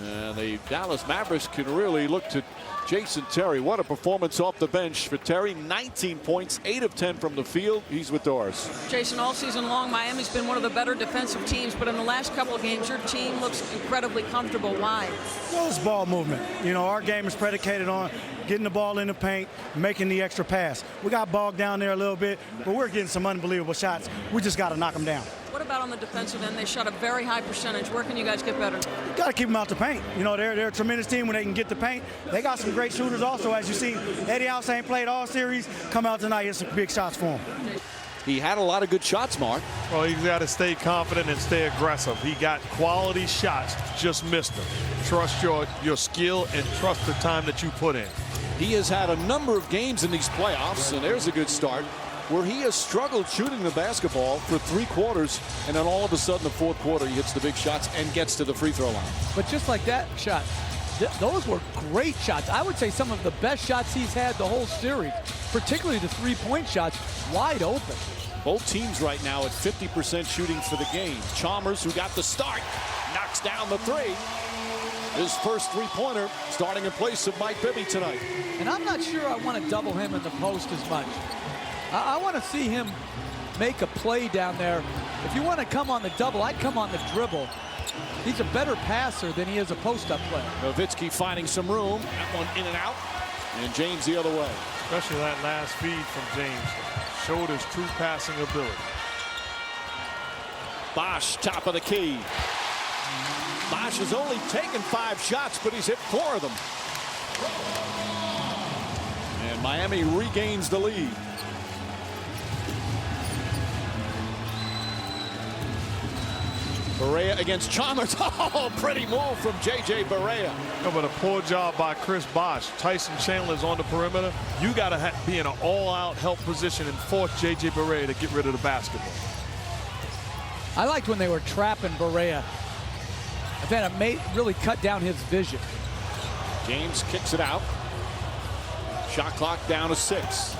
And the Dallas Mavericks can really look to Jason Terry. What a performance off the bench for Terry. 19 points, 8 of 10 from the field. He's with Doris. Jason, all season long, Miami's been one of the better defensive teams, but in the last couple of games, your team looks incredibly comfortable. Why? Well, it's ball movement. You know, our game is predicated on getting the ball in the paint, making the extra pass. We got bogged down there a little bit, but we're getting some unbelievable shots. We just got to knock them down. What about on the defensive end? They shot a very high percentage. Where can you guys get better? You got to keep them out the paint. You know, they're a tremendous team when they can get the paint. They got some great shooters also, as you see. Eddie House ain't played all series. Come out tonight, hit some big shots for him. He had a lot of good shots, Mark. Well, he's got to stay confident and stay aggressive. He got quality shots, just missed them. Trust your skill and trust the time that you put in. He has had a number of games in these playoffs, and there's a good start, where he has struggled shooting the basketball for 3 quarters, and then all of a sudden the 4th quarter he hits the big shots and gets to the free throw line. But just like that shot, those were great shots. I would say some of the best shots he's had the whole series, particularly the 3-point shots, wide open. Both teams right now at 50% shooting for the game. Chalmers, who got the start, knocks down the three. His first three-pointer starting in place of Mike Bibby tonight. And I'm not sure I want to double him in the post as much. I want to see him make a play down there. If you want to come on the double, I'd come on the dribble. He's a better passer than he is a post-up player. Nowitzki finding some room. That one in and out. And James the other way. Especially that last feed from James showed his true passing ability. Bosch, top of the key. Bosch has only taken 5 shots, but he's hit 4 of them. And Miami regains the lead. Barea against Chalmers. Oh, pretty move from J.J. Barea. No, but a poor job by Chris Bosch. Tyson Chandler's on the perimeter. You got to be in an all-out help position and force J.J. Barea to get rid of the basketball. I liked when they were trapping Barea. I think it really cut down his vision. James kicks it out. Shot clock down to 6.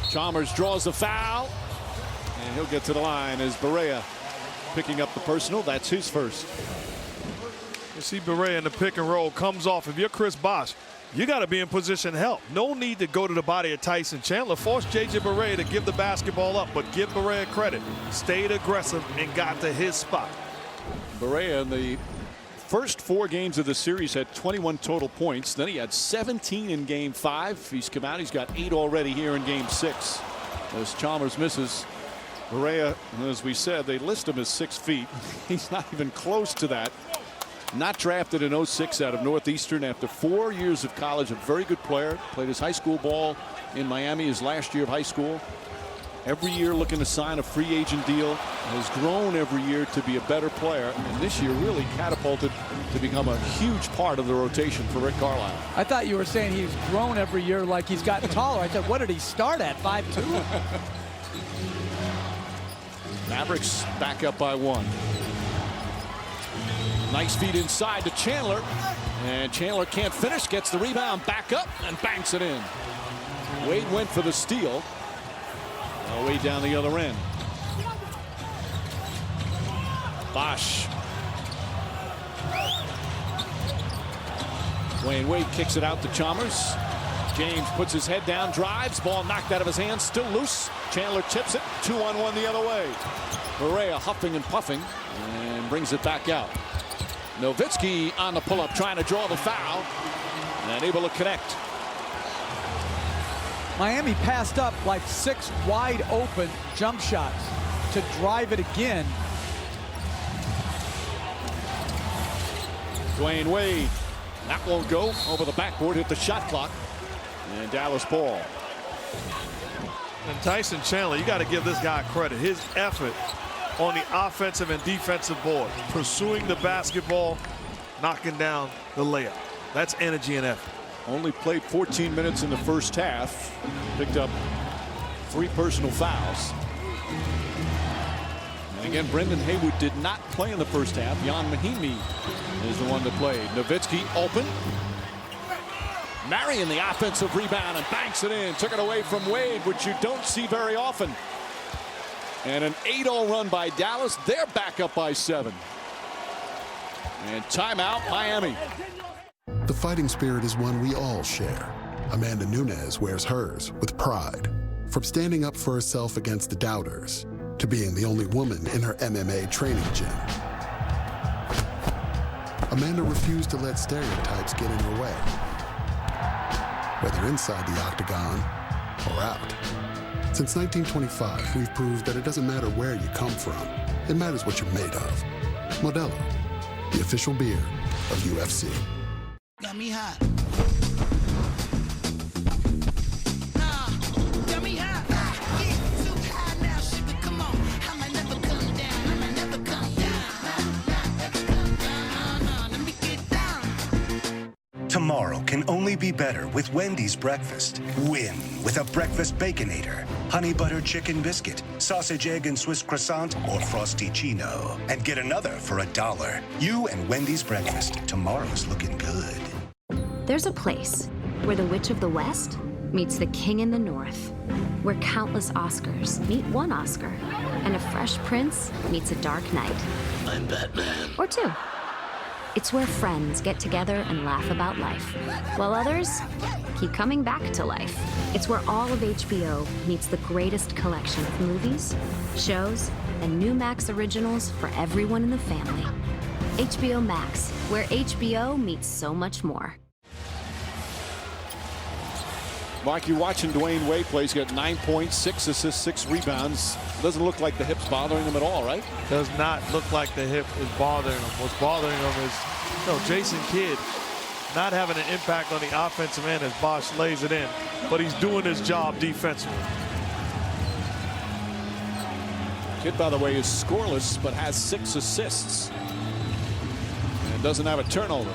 Chalmers draws the foul. And he'll get to the line as Barea picking up the personal. That's his first. You see Barea in the pick and roll, comes off. If you're Chris Bosch, you got to be in position to help. No need to go to the body of Tyson Chandler. Force J.J. Barea to give the basketball up, but give Barea credit. Stayed aggressive and got to his spot. Barea in the first 4 games of the series had 21 total points. Then he had 17 in game 5. He's come out. He's got 8 already here in game 6. As Chalmers misses, Barea, as we said, they list him as 6 feet. He's not even close to that. Not drafted in 06 out of Northeastern after 4 years of college. A very good player. Played his high school ball in Miami his last year of high school. Every year looking to sign a free agent deal. Has grown every year to be a better player. And this year really catapulted to become a huge part of the rotation for Rick Carlisle. I thought you were saying he's grown every year like he's gotten taller. I said, what did he start at, 5'2"? Mavericks back up by 1. Nice feed inside to Chandler. And Chandler can't finish. Gets the rebound back up and banks it in. Wade went for the steal. Wade down the other end. Bosch. Wade kicks it out to Chalmers. James puts his head down, drives, ball knocked out of his hands, still loose. Chandler tips it, 2-on-1 the other way. Barea huffing and puffing and brings it back out. Nowitzki on the pull-up, trying to draw the foul and able to connect. Miami passed up like 6 wide open jump shots to drive it again. Dwayne Wade, that won't go over the backboard, hit the shot clock. And Dallas ball. And Tyson Chandler, you got to give this guy credit. His effort on the offensive and defensive board, pursuing the basketball, knocking down the layup. That's energy and effort. Only played 14 minutes in the first half. Picked up 3 personal fouls. And again, Brendan Haywood did not play in the first half. Jan Mahimi is the one that played. Nowitzki open. Marion the offensive rebound and banks it in. Took it away from Wade, which you don't see very often. And an 8-0 run by Dallas. They're back up by 7. And timeout, Miami. The fighting spirit is one we all share. Amanda Nunes wears hers with pride. From standing up for herself against the doubters to being the only woman in her MMA training gym. Amanda refused to let stereotypes get in her way. Whether inside the octagon or out. Since 1925, we've proved that it doesn't matter where you come from. It matters what you're made of. Modelo, the official beer of UFC. Got me hot. Tomorrow can only be better with Wendy's breakfast. Win with a breakfast Baconator, honey butter chicken biscuit, sausage, egg, and Swiss croissant, or frosty chino. And get another for $1. You and Wendy's breakfast. Tomorrow's looking good. There's a place where the Witch of the West meets The King in the North, where countless Oscars meet one Oscar, and a fresh prince meets a dark knight. I'm Batman. Or two. It's where friends get together and laugh about life, while others keep coming back to life. It's where all of HBO meets the greatest collection of movies, shows, and new Max originals for everyone in the family. HBO Max, where HBO meets so much more. Mark, you're watching Dwayne Wade play. He's got 9 points, 6 assists, 6 rebounds. Doesn't look like the hip's bothering him at all, right? Does not look like the hip is bothering him. What's bothering him is, Jason Kidd not having an impact on the offensive end as Bosch lays it in, but he's doing his job defensively. Kidd, by the way, is scoreless but has 6 assists and doesn't have a turnover.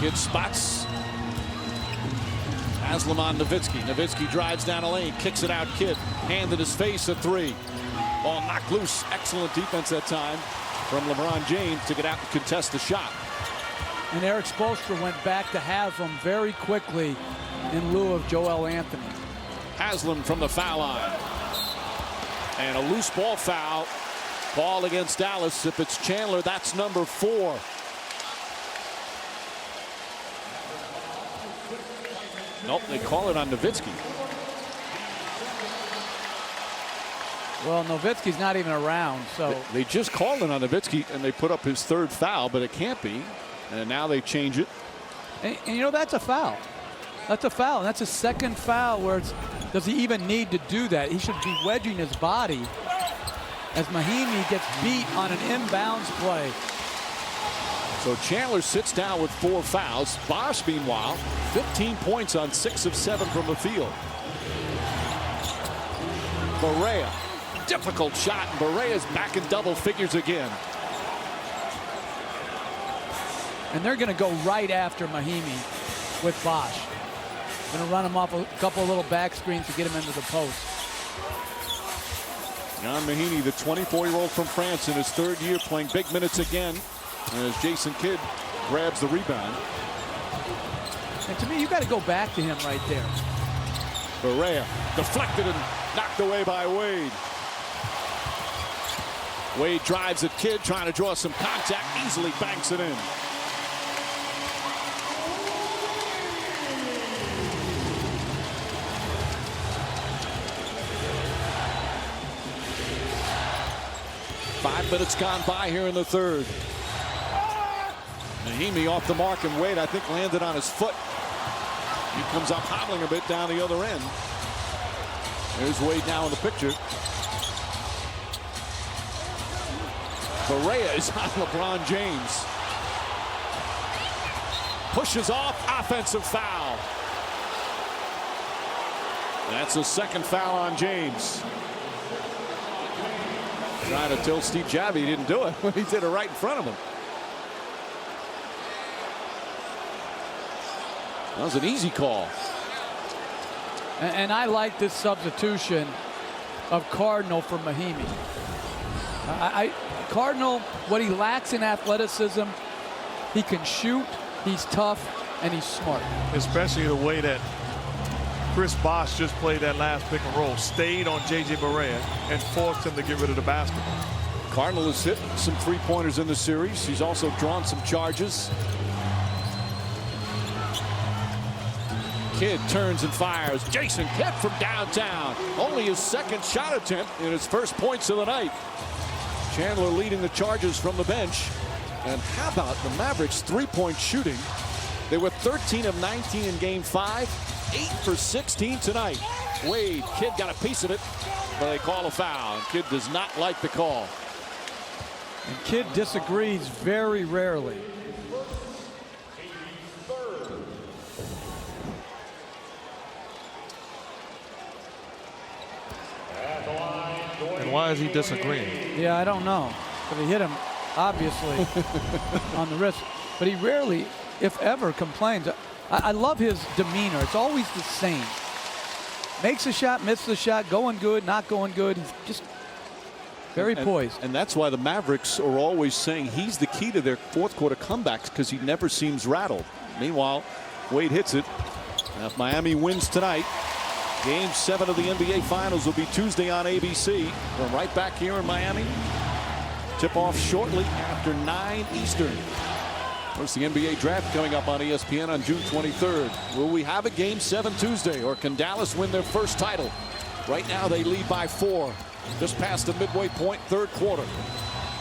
Kidd spots Haslam on Nowitzki. Nowitzki drives down a lane, kicks it out. Kidd, hand in his face, a three. Ball knocked loose. Excellent defense that time from LeBron James to get out and contest the shot. And Eric Spoelstra went back to Haslam very quickly in lieu of Joel Anthony. Haslam from the foul line. And a loose ball foul. Ball against Dallas. If it's Chandler, that's number 4. Nope, they call it on Nowitzki. Well, Nowitzki's not even around, so. They just called it on Nowitzki, and they put up his 3rd foul, but it can't be. And now they change it. And that's a foul. That's a foul, and that's a 2nd foul where does he even need to do that? He should be wedging his body as Mahinmi gets beat on an inbounds play. So Chandler sits down with 4 fouls. Bosch, meanwhile, 15 points on 6 of 7 from the field. Barea, difficult shot, and Barea's back in double figures again. And they're going to go right after Mahinmi with Bosch. Going to run him off a couple of little back screens to get him into the post. John Mahinmi, the 24-year-old from France, in his 3rd year playing big minutes again. As Jason Kidd grabs the rebound. And to me, you got to go back to him right there. Barea deflected and knocked away by Wade. Wade drives at Kidd, trying to draw some contact, easily banks it in. Five minutes gone by here in the 3rd. Mahinmi off the mark, and Wade, I think, landed on his foot. He comes up hobbling a bit down the other end. There's Wade now in the picture. Barea is on LeBron James. Pushes off, offensive foul. That's a 2nd foul on James. Trying to tell Steve Javie he didn't do it. He did it right in front of him. That was an easy call. And I like this substitution of Cardinal for Mahinmi. Cardinal, what he lacks in athleticism, he can shoot, he's tough, and he's smart. Especially the way that Chris Bosh just played that last pick and roll, stayed on J.J. Barea and forced him to get rid of the basketball. Cardinal has hit some 3-pointers in the series. He's also drawn some charges. Kidd turns and fires. Jason Kidd from downtown. Only his 2nd shot attempt in his 1st points of the night. Chandler leading the charges from the bench. And how about the Mavericks' 3-point shooting? They were 13 of 19 in game 5, 8 for 16 tonight. Wade, Kidd got a piece of it, but they call a foul. And Kidd does not like the call. And Kidd disagrees very rarely. And why is he disagreeing? Yeah, I don't know. But he hit him, obviously, on the wrist. But he rarely, if ever, complains. I love his demeanor. It's always the same. Makes a shot, misses a shot, going good, not going good. He's just very poised. And that's why the Mavericks are always saying he's the key to their 4th quarter comebacks, because he never seems rattled. Meanwhile, Wade hits it. Now, if Miami wins tonight, Game 7 of the NBA Finals will be Tuesday on ABC. We're right back here in Miami. Tip-off shortly after 9 Eastern. Of course, the NBA Draft coming up on ESPN on June 23rd. Will we have a Game 7 Tuesday, or can Dallas win their first title? Right now, they lead by 4. Just past the midway point, third quarter.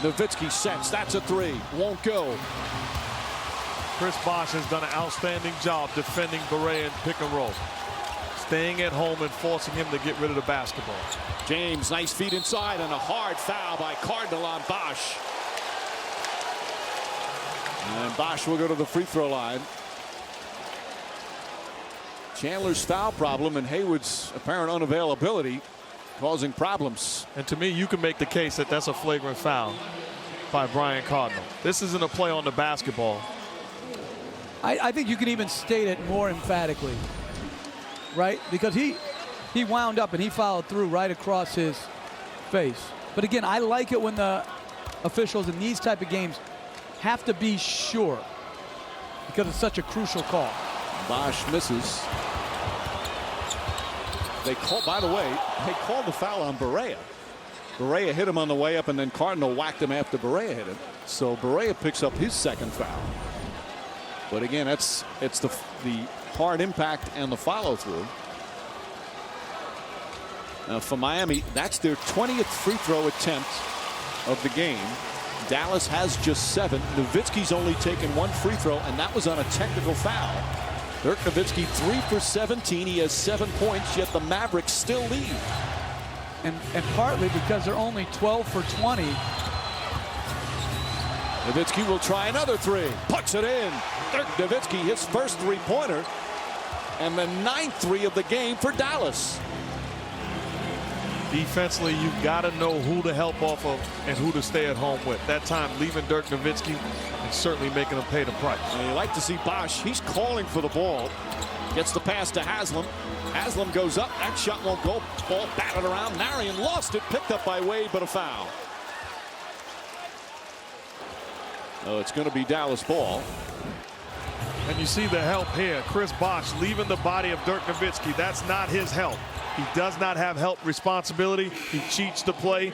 Nowitzki sets. That's a 3. Won't go. Chris Bosh has done an outstanding job defending Barea in pick and roll. Staying at home and forcing him to get rid of the basketball. James, nice feet inside, and a hard foul by Cardinal on Bosh. And Bosh will go to the free throw line. Chandler's foul problem and Hayward's apparent unavailability causing problems. And to me, you can make the case that that's a flagrant foul by Brian Cardinal. This isn't a play on the basketball. I think you can even state it more emphatically, right? Because he wound up and he followed through right across his face. But again, I like it when the officials in these type of games have to be sure, because it's such a crucial call. Bosh misses. They call, by the way, they called the foul on Barea. Barea hit him on the way up, and then Cardinal whacked him after Barea hit him. So Barea picks up his second foul. But again, it's the hard impact and the follow through. For Miami, that's their 20th free throw attempt of the game. Dallas has just 7. Nowitzki's only taken 1 free throw, and that was on a technical foul. Dirk Nowitzki 3 for 17. He has 7 points, yet the Mavericks still lead. And partly because they're only 12 for 20. Nowitzki will try another 3. Puts it in. Dirk Nowitzki, his first 3-pointer, and the 9th 3 of the game for Dallas. Defensively, you've got to know who to help off of and who to stay at home with. That time, leaving Dirk Nowitzki and certainly making him pay the price. And you like to see Bosh. He's calling for the ball. Gets the pass to Haslam. Haslam goes up. That shot won't go. Ball batted around. Marion lost it. Picked up by Wade, but a foul. Oh, it's going to be Dallas ball. And you see the help here. Chris Bosh leaving the body of Dirk Nowitzki. That's not his help. He does not have help responsibility. He cheats the play.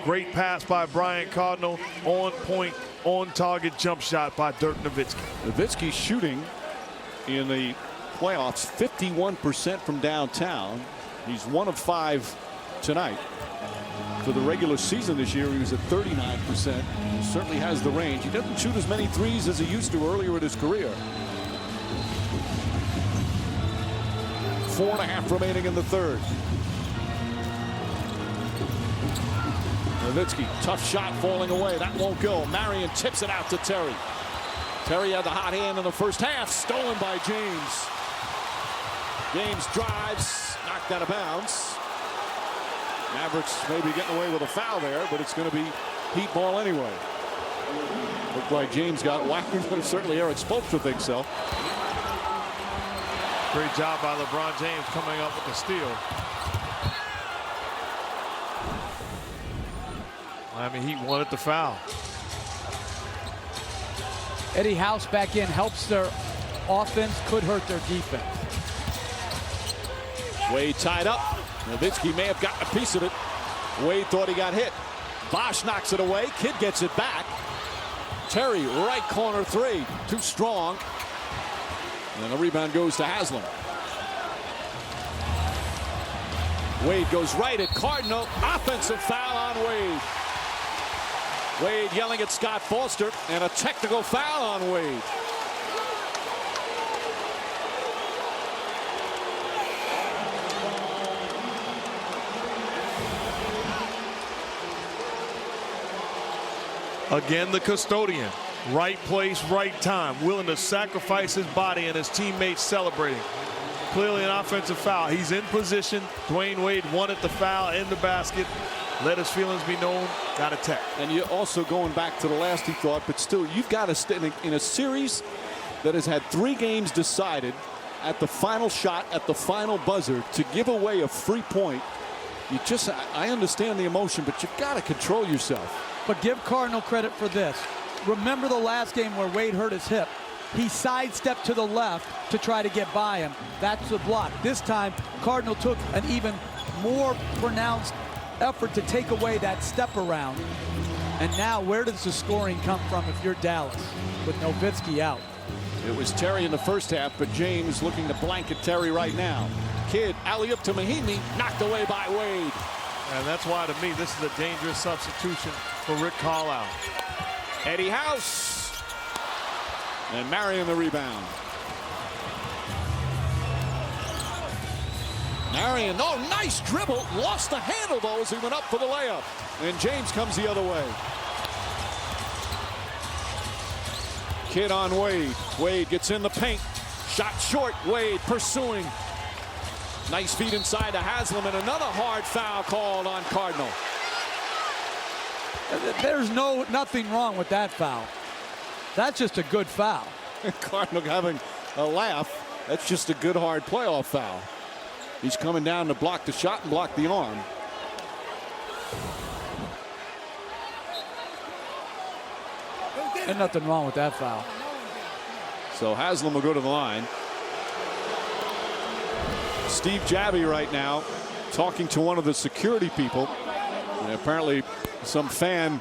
Great pass by Brian Cardinal. On point, on target jump shot by Dirk Nowitzki. Nowitzki shooting in the playoffs 51% from downtown. He's 1 of 5 tonight. For the regular season this year, he was at 39%. He certainly has the range. He doesn't shoot as many threes as he used to earlier in his career. 4.5 remaining in the third. Nowitzki, tough shot falling away. That won't go. Marion tips it out to Terry. Terry had the hot hand in the first half. Stolen by James. James drives, knocked out of bounds. Mavericks maybe getting away with a foul there, but it's going to be Heat ball anyway. Looked like James got whacked, but certainly Eric Spoelstra thinks so. Great job by LeBron James coming up with the steal. Miami Heat wanted the foul. Eddie House back in helps their offense, could hurt their defense. Wade tied up. Nowitzki may have gotten a piece of it. Wade thought he got hit. Bosh knocks it away. Kidd gets it back. Terry, right corner 3. Too strong. And the rebound goes to Haslam. Wade goes right at Cardinal. Offensive foul on Wade. Wade yelling at Scott Foster, and a technical foul on Wade. Again, the custodian. Right place, right time. Willing to sacrifice his body, and his teammates celebrating. Clearly an offensive foul. He's in position. Dwayne Wade wanted the foul in the basket. Let his feelings be known. Got a tech. And you're also going back to the last he thought, but still, you've got to stay in a series that has had 3 games decided at the final shot, at the final buzzer, to give away a free point. You just, I understand the emotion, but you've got to control yourself. But give Cardinal credit for this. Remember the last game where Wade hurt his hip. he sidestepped to the left to try to get by him. That's the block. This time, Cardinal took an even more pronounced effort to take away that step around. And now, where does the scoring come from if you're Dallas with Nowitzki out? It was Terry in the first half, but James looking to blanket Terry right now. Kidd, alley-oop to Mahinmi, knocked away by Wade. And that's why, to me, this is a dangerous substitution for Rick Carlisle. Eddie House. And Marion the rebound. Marion, oh, nice dribble. Lost the handle, though, as he went up for the layup. And James comes the other way. Kidd on Wade. Wade gets in the paint. Shot short. Wade pursuing. Nice feed inside to Haslam, and another hard foul called on Cardinal. There's nothing wrong with that foul. That's just a good foul. Cardinal having a laugh. That's just a good hard playoff foul. He's coming down to block the shot and block the arm. There's nothing wrong with that foul. So Haslam will go to the line. Steve Jabbie right now talking to one of the security people. And apparently some fan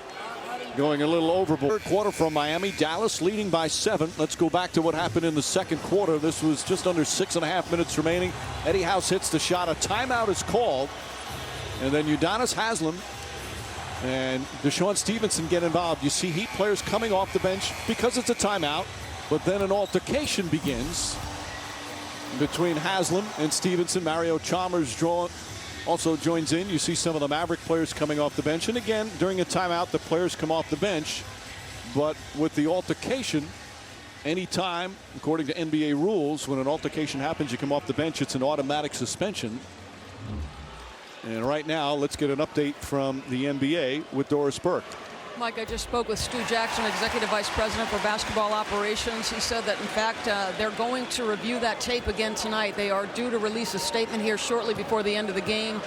going a little overboard. Third quarter from Miami. Dallas leading by 7. Let's go back to what happened in the second quarter. This was just under 6.5 minutes remaining. Eddie House hits the shot. A timeout is called. And then Udonis Haslam and Deshaun Stevenson get involved. You see Heat players coming off the bench because it's a timeout. But then an altercation begins between Haslam and Stevenson. Mario Chalmers also joins in. You see some of the Maverick players coming off the bench. And again, during a timeout, the players come off the bench. But with the altercation, anytime, according to NBA rules, when an altercation happens, you come off the bench, it's an automatic suspension. And right now, let's get an update from the NBA with Doris Burke. Mike, I just spoke with Stu Jackson, Executive Vice President for Basketball Operations. He said that, in fact, they're going to review that tape again tonight. They are due to release a statement here shortly before the end of the game.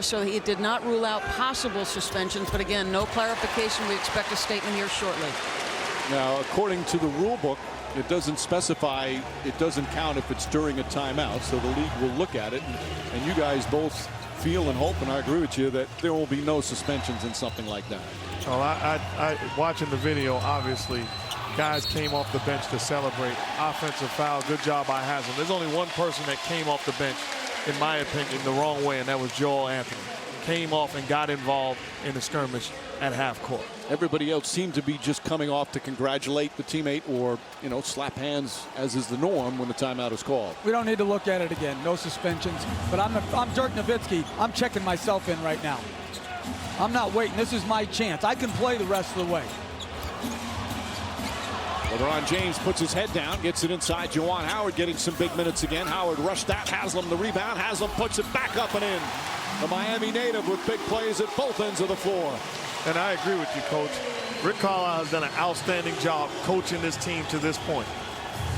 So he did not rule out possible suspensions. But again, no clarification. We expect a statement here shortly. Now, according to the rule book, it doesn't specify, it doesn't count if it's during a timeout. So the league will look at it. And you guys both feel and hope, and I agree with you, that there will be no suspensions in something like that. Well, I watching the video, obviously, guys came off the bench to celebrate. Offensive foul, good job by Haslam. There's only one person that came off the bench, in my opinion, the wrong way, and that was Joel Anthony. Came off and got involved in the skirmish at half court. Everybody else seemed to be just coming off to congratulate the teammate or, you know, slap hands, as is the norm when the timeout is called. We don't need to look at it again. No suspensions. But I'm Dirk Nowitzki. I'm checking myself in right now. I'm not waiting. This is my chance. I can play the rest of the way. LeBron James puts his head down, gets it inside. Juwan Howard getting some big minutes again. Howard rushed that. Haslam the rebound. Haslam puts it back up and in. The Miami native with big plays at both ends of the floor. And I agree with you, Coach. Rick Carlisle has done an outstanding job coaching this team to this point.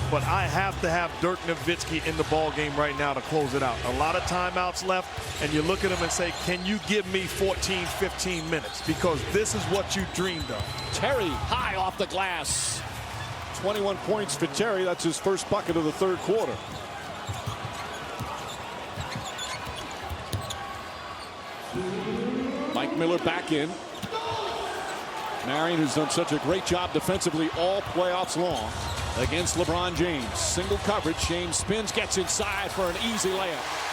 But I have to have Dirk Nowitzki in the ball game right now to close it out. A lot of timeouts left, and you look at him and say, can you give me 14, 15 minutes? Because this is what you dreamed of. Terry high off the glass. 21 points for Terry. That's his first bucket of the third quarter. Mike Miller back in. Marion, who's done such a great job defensively all playoffs long against LeBron James. Single coverage. James spins, gets inside for an easy layup.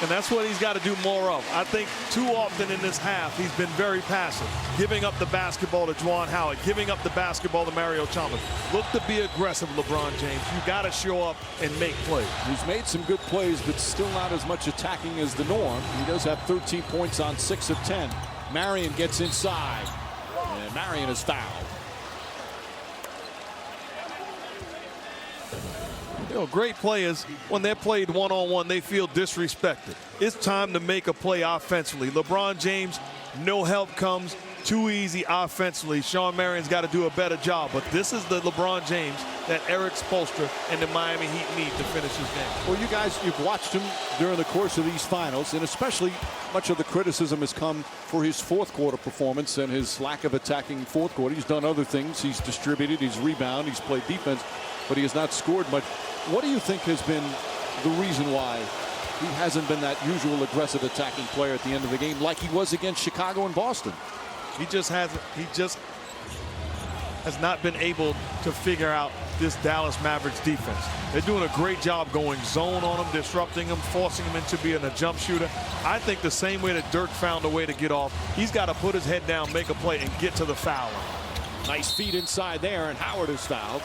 And that's what he's got to do more of. I think too often in this half, he's been very passive. Giving up the basketball to Juwan Howard, giving up the basketball to Mario Chalmers. Look to be aggressive, LeBron James. You got to show up and make plays. He's made some good plays, but still not as much attacking as the norm. He does have 13 points on 6 of 10. Marion gets inside, and Marion is fouled. You know, great players, when they're played one-on-one, they feel disrespected. It's time to make a play offensively. LeBron James, no help comes. too easy offensively. Sean Marion's got to do a better job. But this is the LeBron James that Eric Spoelstra and the Miami Heat need to finish this game. Well, you guys, you've watched him during the course of these finals, and especially much of the criticism has come for his fourth quarter performance and his lack of attacking fourth quarter. He's done other things. He's distributed, he's rebounded, he's played defense, but he has not scored much. What do you think has been the reason why he hasn't been that usual aggressive attacking player at the end of the game like he was against Chicago and Boston? He just has not been able to figure out this Dallas Mavericks defense. They're doing a great job going zone on him, disrupting him, forcing him into being a jump shooter. I think the same way that Dirk found a way to get off, he's got to put his head down, make a play, and get to the foul line. Nice feed inside there, and Howard is fouled.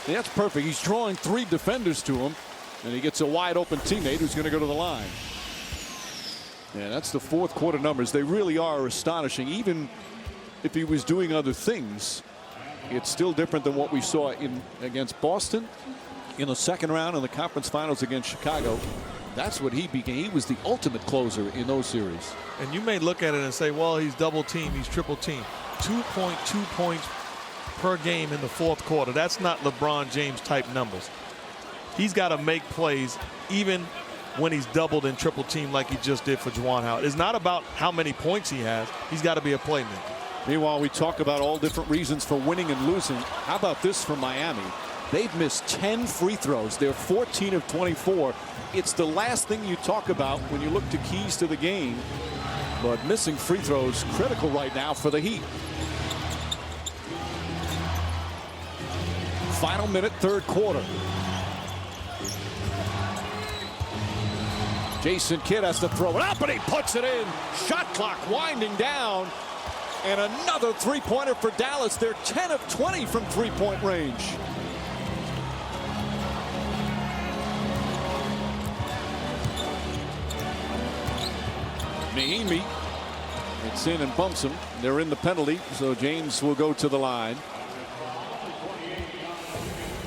Yeah, that's perfect. He's drawing 3 defenders to him, and he gets a wide open teammate who's going to go to the line. Yeah, that's the fourth quarter numbers. They really are astonishing. Even if he was doing other things, it's still different than what we saw against Boston in the second round in the conference finals against Chicago. That's what he became. He was the ultimate closer in those series. And you may look at it and say, well, he's double team, he's triple team. 2.2 points per game in the fourth quarter. That's not LeBron James type numbers. He's got to make plays even when he's doubled and triple team like he just did for Juwan Howard. It's not about how many points he has. He's got to be a playmaker. Meanwhile, we talk about all different reasons for winning and losing. How about this for Miami? They've missed 10 free throws. They're 14 of 24. It's the last thing you talk about when you look to keys to the game. But missing free throws critical right now for the Heat. Final minute, third quarter. Jason Kidd has to throw it up, and he puts it in. Shot clock winding down. And another three-pointer for Dallas. They're 10 of 20 from three-point range. Mahinmi, it's in and bumps him. They're in the penalty, so James will go to the line.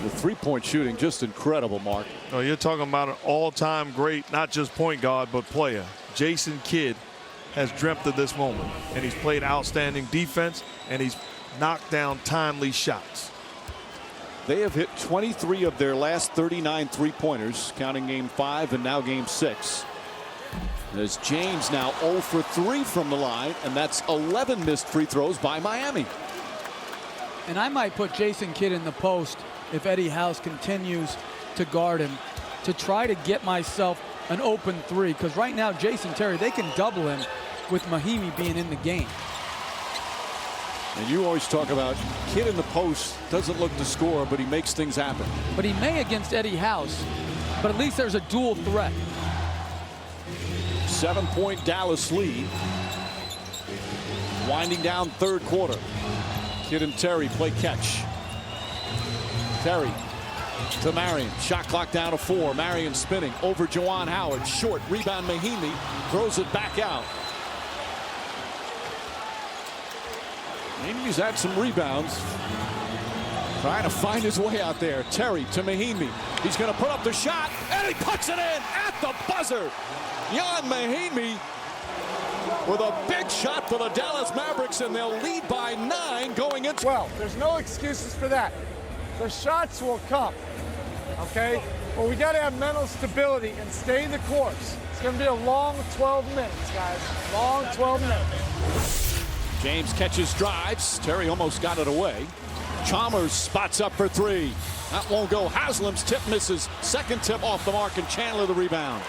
The three-point shooting, just incredible, Mark. No, you're talking about an all-time great, not just point guard, but player. Jason Kidd has dreamt of this moment, and he's played outstanding defense, and he's knocked down timely shots. They have hit 23 of their last 39 three-pointers, counting game 5 and now game 6. As James now 0 for 3 from the line, and that's 11 missed free throws by Miami. And I might put Jason Kidd in the post if Eddie House continues to guard him, to try to get myself an open 3, because right now Jason Terry, they can double him with Mahinmi being in the game. And you always talk about Kidd in the post, doesn't look to score, but he makes things happen. But he may against Eddie House, but at least there's a dual threat. 7-point Dallas lead. Winding down third quarter. Kidd and Terry play catch. Terry to Marion. Shot clock down to 4. Marion spinning over Juwan Howard. Short rebound. Mahinmi throws it back out. Mahinmi's had some rebounds. Trying to find his way out there. Terry to Mahinmi. He's going to put up the shot, and he puts it in at the buzzer. Jan Mahinmi with a big shot for the Dallas Mavericks, and they'll lead by 9 going into. Well, there's no excuses for that. The shots will come, okay? But we got to have mental stability and stay the course. It's going to be a long 12 minutes, guys. Long 12 minutes. James catches, drives. Terry almost got it away. Chalmers spots up for 3. That won't go. Haslam's tip misses. Second tip off the mark, and Chandler the rebound.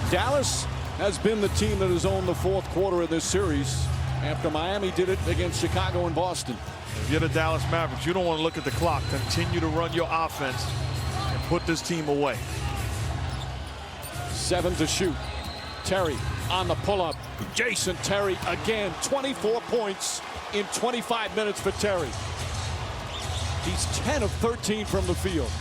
Dallas has been the team that has owned the fourth quarter of this series after Miami did it against Chicago and Boston. If you're the Dallas Mavericks, you don't want to look at the clock. Continue to run your offense and put this team away. 7 to shoot. Terry on the pull-up. Jason Terry again. 24 points in 25 minutes for Terry. He's 10 of 13 from the field.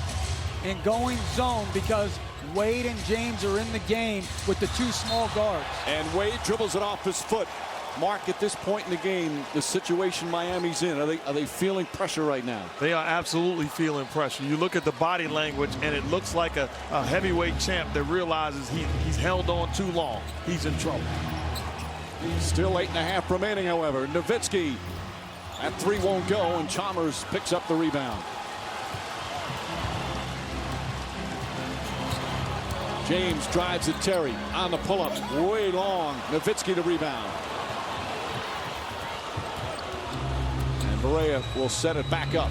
And going zone because Wade and James are in the game with the 2 small guards. And Wade dribbles it off his foot. Mark, at this point in the game, the situation Miami's in, are they feeling pressure right now? They are absolutely feeling pressure. You look at the body language, and it looks like a heavyweight champ that realizes he's held on too long. He's in trouble. Still 8.5 remaining, however. Nowitzki, that three won't go, and Chalmers picks up the rebound. James drives at Terry on the pull-up, way long. Nowitzki to rebound. And Barea will set it back up.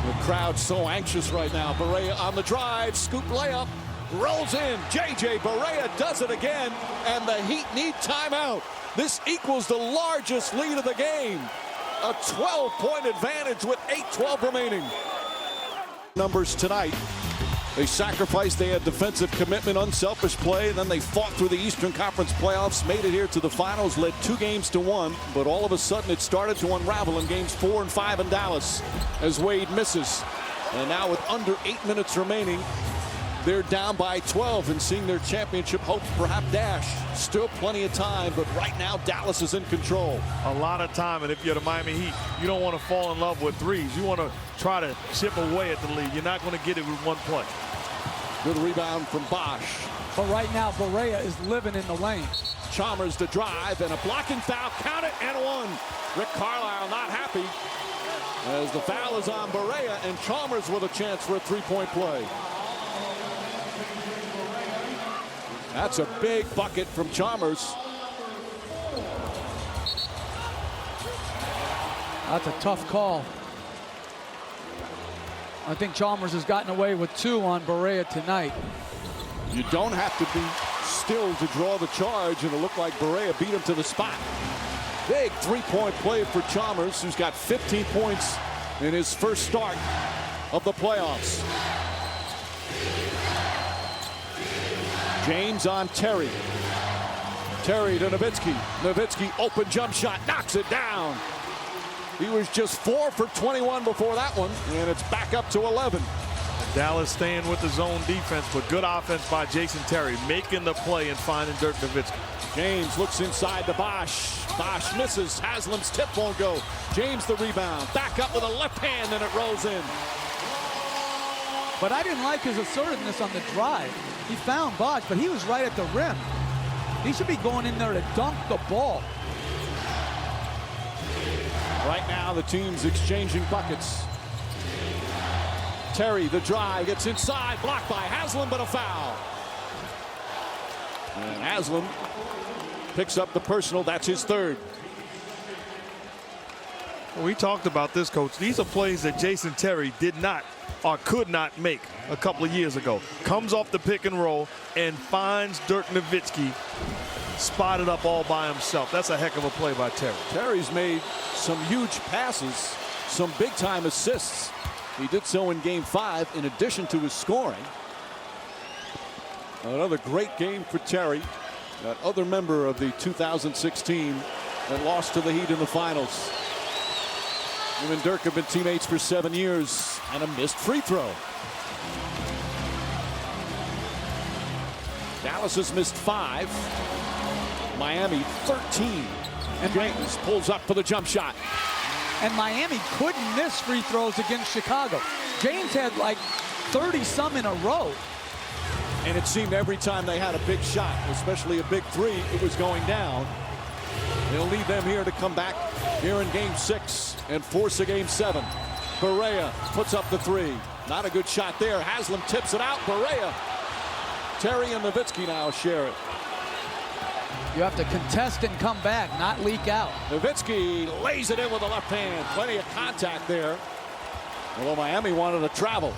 The crowd's so anxious right now. Barea on the drive, scoop layup, rolls in. JJ Barea does it again, and the Heat need timeout. This equals the largest lead of the game. A 12-point advantage with 8:12 remaining. Numbers tonight. They sacrificed, they had defensive commitment, unselfish play, then they fought through the Eastern Conference playoffs, made it here to the finals, led 2-1, but all of a sudden it started to unravel in games 4 and 5 in Dallas as Wade misses. And now with under 8 minutes remaining, they're down by 12 and seeing their championship hopes perhaps dash. Still plenty of time, but right now Dallas is in control. A lot of time, and if you're the Miami Heat, you don't want to fall in love with threes. You want to try to chip away at the lead. You're not going to get it with one play. Good rebound from Bosch. But right now, Barea is living in the lane. Chalmers to drive, and a blocking foul. Count it, and one. Rick Carlisle not happy as the foul is on Barea, and Chalmers with a chance for a three-point play. That's a big bucket from Chalmers. That's a tough call. I think Chalmers has gotten away with 2 on Barea tonight. You don't have to be still to draw the charge, and it looked like Barea beat him to the spot. Big three-point play for Chalmers, who's got 15 points in his first start of the playoffs. James on Terry. Terry to Nowitzki. Nowitzki open jump shot, knocks it down. He was just 4 for 21 before that one, and it's back up to 11. Dallas staying with the zone defense, but good offense by Jason Terry, making the play and finding Dirk Nowitzki. James looks inside to Bosch. Bosch misses. Haslam's tip won't go. James the rebound. Back up with a left hand, and it rolls in. But I didn't like his assertiveness on the drive. He found Bosch, but he was right at the rim. He should be going in there to dunk the ball. Right now, the team's exchanging buckets. Terry, the drive, gets inside, blocked by Haslam, but a foul. And Haslam picks up the personal. That's his third. We talked about this, Coach. These are plays that Jason Terry did not or could not make a couple of years ago. Comes off the pick and roll and finds Dirk Nowitzki spotted up all by himself. That's a heck of a play by Terry. Terry's made some huge passes, some big-time assists. He did so in Game 5 in addition to his scoring. Another great game for Terry, that other member of the 2016 that lost to the Heat in the finals. Him and Dirk have been teammates for 7 years, and a missed free throw. Dallas has missed 5. Miami 13. And James pulls up for the jump shot. And Miami couldn't miss free throws against Chicago. James had like 30-some in a row. And it seemed every time they had a big shot, especially a big three, it was going down. It'll lead them here to come back here in Game 6 and force a Game 7. Barea puts up the three. Not a good shot there. Haslam tips it out. Barea. Terry and Nowitzki now share it. You have to contest and come back, not leak out. Nowitzki lays it in with the left hand. Plenty of contact there. Although Miami wanted to travel.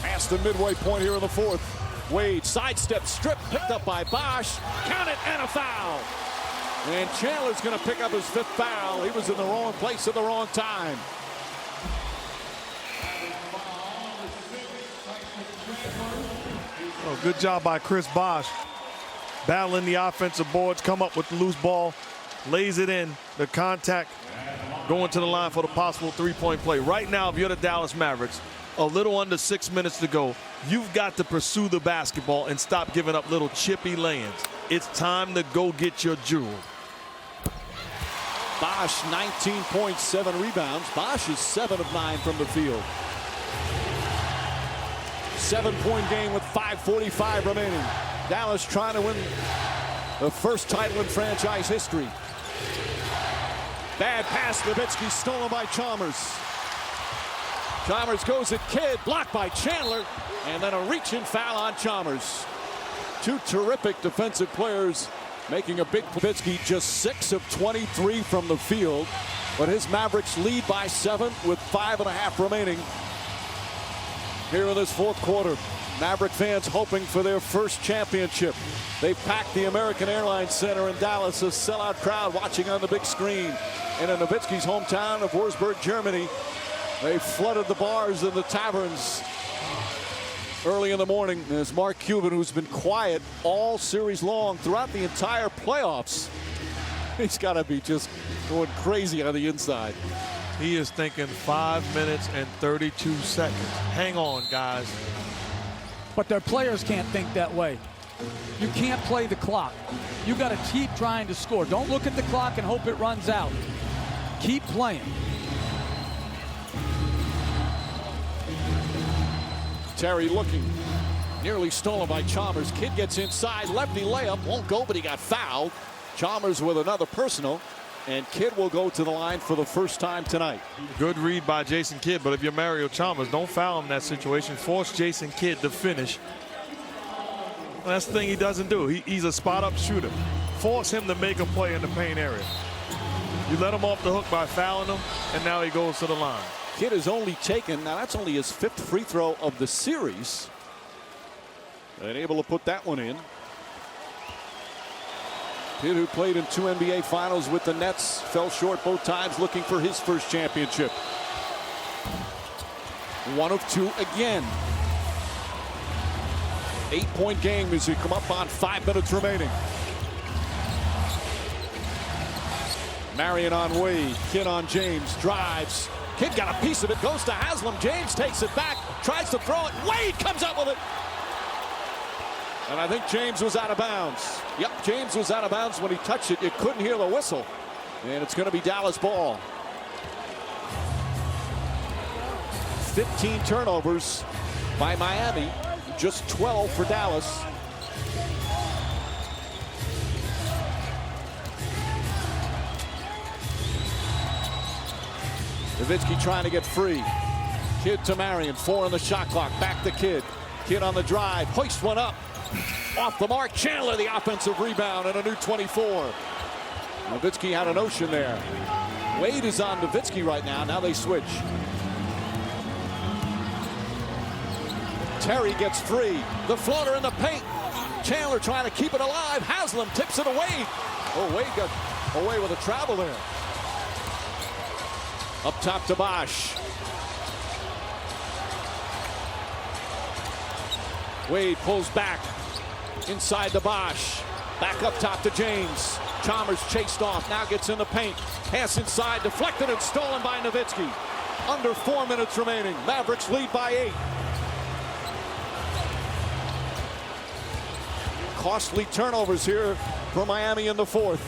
Past the midway point here in the fourth. Wade sidestep strip picked up by Bosch. Count it, and a foul. And Chandler's going to pick up his 5th foul. He was in the wrong place at the wrong time. Oh, good job by Chris Bosch. Battling the offensive boards, come up with the loose ball, lays it in, the contact, going to the line for the possible three-point play. Right now, if you're the Dallas Mavericks, a little under 6 minutes to go, you've got to pursue the basketball and stop giving up little chippy lay-ins. It's time to go get your jewel. Bosch 19 points, 7 rebounds. Bosch is 7 of 9 from the field. 7-point game with 5:45 remaining. Dallas trying to win the first title in franchise history. Bad pass, Nowitzki, stolen by Chalmers. Chalmers goes at Kidd, blocked by Chandler, and then a reach-in foul on Chalmers. Two terrific defensive players making a big. Nowitzki just 6 of 23 from the field, but his Mavericks lead by 7 with 5.5 remaining here in this fourth quarter. Maverick fans hoping for their first championship. They've packed the American Airlines Center in Dallas, a sellout crowd watching on the big screen. And in Nowitzki's hometown of Wurzburg, Germany, they flooded the bars and the taverns early in the morning. As Mark Cuban, who's been quiet all series long throughout the entire playoffs, he's got to be just going crazy on the inside. He is thinking 5 minutes and 32 seconds. Hang on, guys. But their players can't think that way. You can't play the clock. You got to keep trying to score. Don't look at the clock and hope it runs out. Keep playing. Terry looking, nearly stolen by Chalmers. Kidd gets inside, lefty layup, won't go, but he got fouled. Chalmers with another personal, and Kidd will go to the line for the first time tonight. Good read by Jason Kidd, but if you're Mario Chalmers, don't foul him in that situation. Force Jason Kidd to finish. That's the thing he doesn't do. He's a spot-up shooter. Force him to make a play in the paint area. You let him off the hook by fouling him, and now he goes to the line. Kidd has only taken, now that's only his 5th free throw of the series. And able to put that one in. Kidd, who played in 2 NBA finals with the Nets, fell short both times, looking for his first championship. 1 of 2 again. 8-point game as we come up on 5 minutes remaining. Marion on Wade, Kidd on James, drives. Kidd got a piece of it, goes to Haslam. James takes it back, tries to throw it. Wade comes up with it. And I think James was out of bounds. Yep, James was out of bounds when he touched it. You couldn't hear the whistle. And it's going to be Dallas ball. 15 turnovers by Miami, just 12 for Dallas. Nowitzki trying to get free. Kidd to Marion, 4 on the shot clock. Back to Kidd. Kidd on the drive, hoist one up. Off the mark, Chandler the offensive rebound and a new 24. Nowitzki had a notion there. Wade is on Nowitzki right now. Now they switch. Terry gets free. The floater in the paint. Chandler trying to keep it alive. Haslam tips it away. Oh, Wade got away with a travel there. Up top to Bosch. Wade pulls back inside the Bosch. Back up top to James. Chalmers chased off, now gets in the paint. Pass inside, deflected and stolen by Nowitzki. Under 4 minutes remaining. Mavericks lead by 8. Costly turnovers here for Miami in the fourth.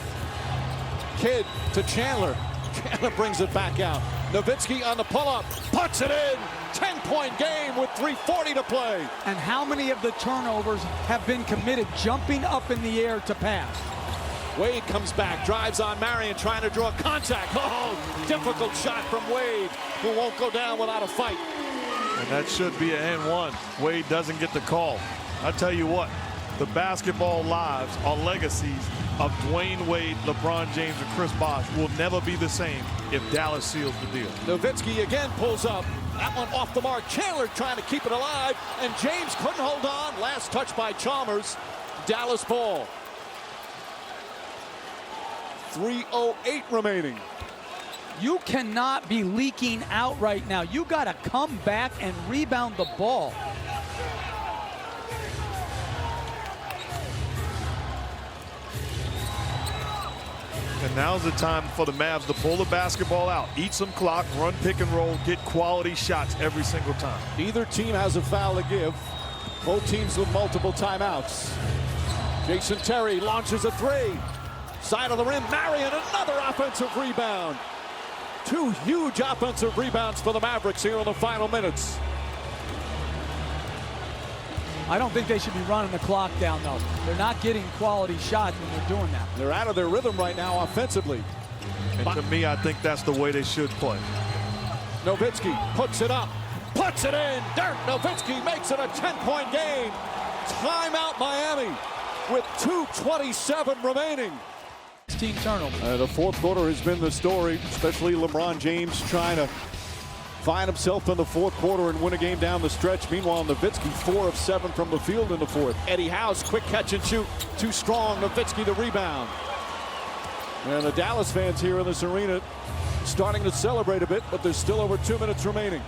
Kidd to Chandler. Chandler brings it back out. Nowitzki on the pull-up, puts it in. 10-point game with 3:40 to play. And how many of the turnovers have been committed jumping up in the air to pass? Wade comes back, drives on Marion, trying to draw contact. Oh, difficult shot from Wade, who won't go down without a fight. And that should be an N1. Wade doesn't get the call. I tell you what, the basketball lives are legacies of Dwayne Wade, LeBron James, and Chris Bosh will never be the same if Dallas seals the deal. Nowitzki again pulls up. That one off the mark. Chandler trying to keep it alive, and James couldn't hold on. Last touch by Chalmers. Dallas ball. 3:08 remaining. You cannot be leaking out right now. You got to come back and rebound the ball. And now's the time for the Mavs to pull the basketball out, eat some clock, run pick and roll, get quality shots every single time. Neither team has a foul to give. Both teams with multiple timeouts. Jason Terry launches a three. Side of the rim, Marion, another offensive rebound. 2 huge offensive rebounds for the Mavericks here in the final minutes. I don't think they should be running the clock down, though. They're not getting quality shots when they're doing that. They're out of their rhythm right now offensively. And to me, I think that's the way they should play. Nowitzki puts it up, puts it in. Dirk Nowitzki makes it a 10-point game. Timeout Miami with 2:27 remaining. 16 turnovers. The fourth quarter has been the story, especially LeBron James trying to find himself in the fourth quarter and win a game down the stretch. Meanwhile, Nowitzki 4 of 7 from the field in the fourth. Eddie House, quick catch and shoot. Too strong. Nowitzki the rebound. And the Dallas fans here in this arena starting to celebrate a bit, but there's still over 2 minutes remaining.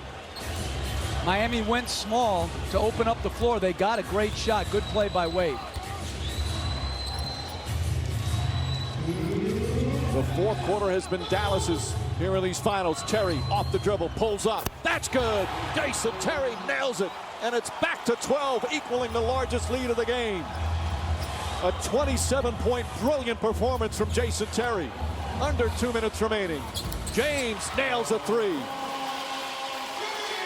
Miami went small to open up the floor. They got a great shot. Good play by Wade. The fourth quarter has been Dallas's here in these finals. Terry off the dribble, pulls up. That's good. Jason Terry nails it. And it's back to 12, equaling the largest lead of the game. A 27-point brilliant performance from Jason Terry. Under 2 minutes remaining. James nails a three.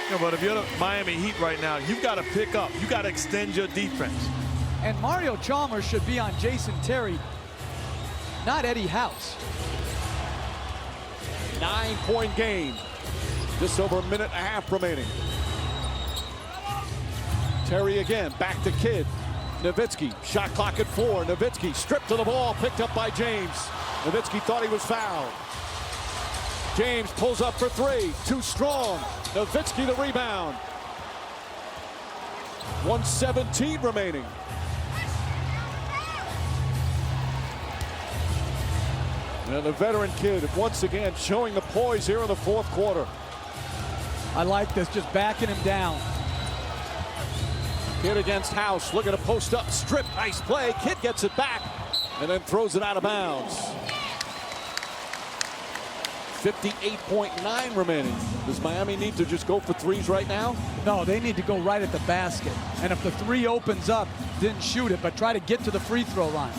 Yeah, but if you're the Miami Heat right now, you've got to pick up. You've got to extend your defense. And Mario Chalmers should be on Jason Terry, not Eddie House. 9-point game. Just over a minute and a half remaining. Terry again, back to Kidd. Nowitzki, shot clock at 4. Nowitzki stripped to the ball, picked up by James. Nowitzki thought he was fouled. James pulls up for 3, too strong. Nowitzki the rebound. 1:17 remaining. And the veteran Kidd once again showing the poise here in the fourth quarter. I like this, just backing him down. Kidd against House, looking to post up, strip, nice play. Kidd gets it back and then throws it out of bounds. 58.9 remaining. Does Miami need to just go for threes right now? No, they need to go right at the basket. And if the three opens up, didn't shoot it, but try to get to the free throw line.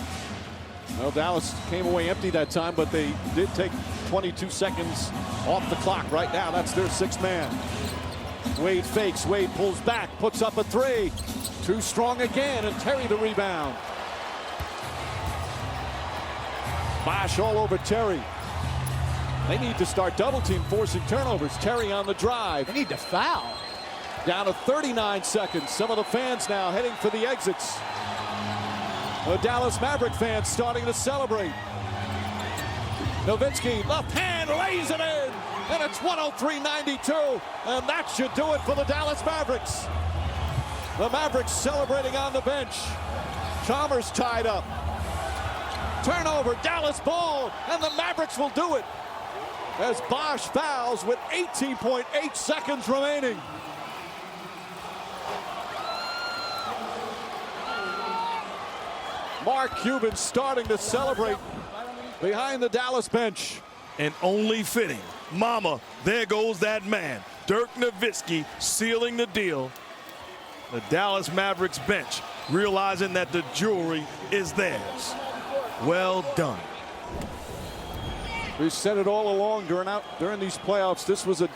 Well, Dallas came away empty that time, but they did take 22 seconds off the clock. Right now, that's their sixth man. Wade fakes, Wade pulls back, puts up a 3. Too strong again, and Terry the rebound. Bosh all over Terry. They need to start double team, forcing turnovers. Terry on the drive. They need to foul. Down to 39 seconds. Some of the fans now heading for the exits. The Dallas Maverick fans starting to celebrate. Nowitzki, left hand, lays it in. And it's 103-92. And that should do it for the Dallas Mavericks. The Mavericks celebrating on the bench. Chalmers tied up. Turnover, Dallas ball, and the Mavericks will do it. As Bosh fouls with 18.8 seconds remaining. Mark Cuban starting to celebrate behind the Dallas bench. And only fitting. Mama, there goes that man. Dirk Nowitzki sealing the deal. The Dallas Mavericks bench realizing that the jewelry is theirs. Well done. We've said it all along during these playoffs. This was a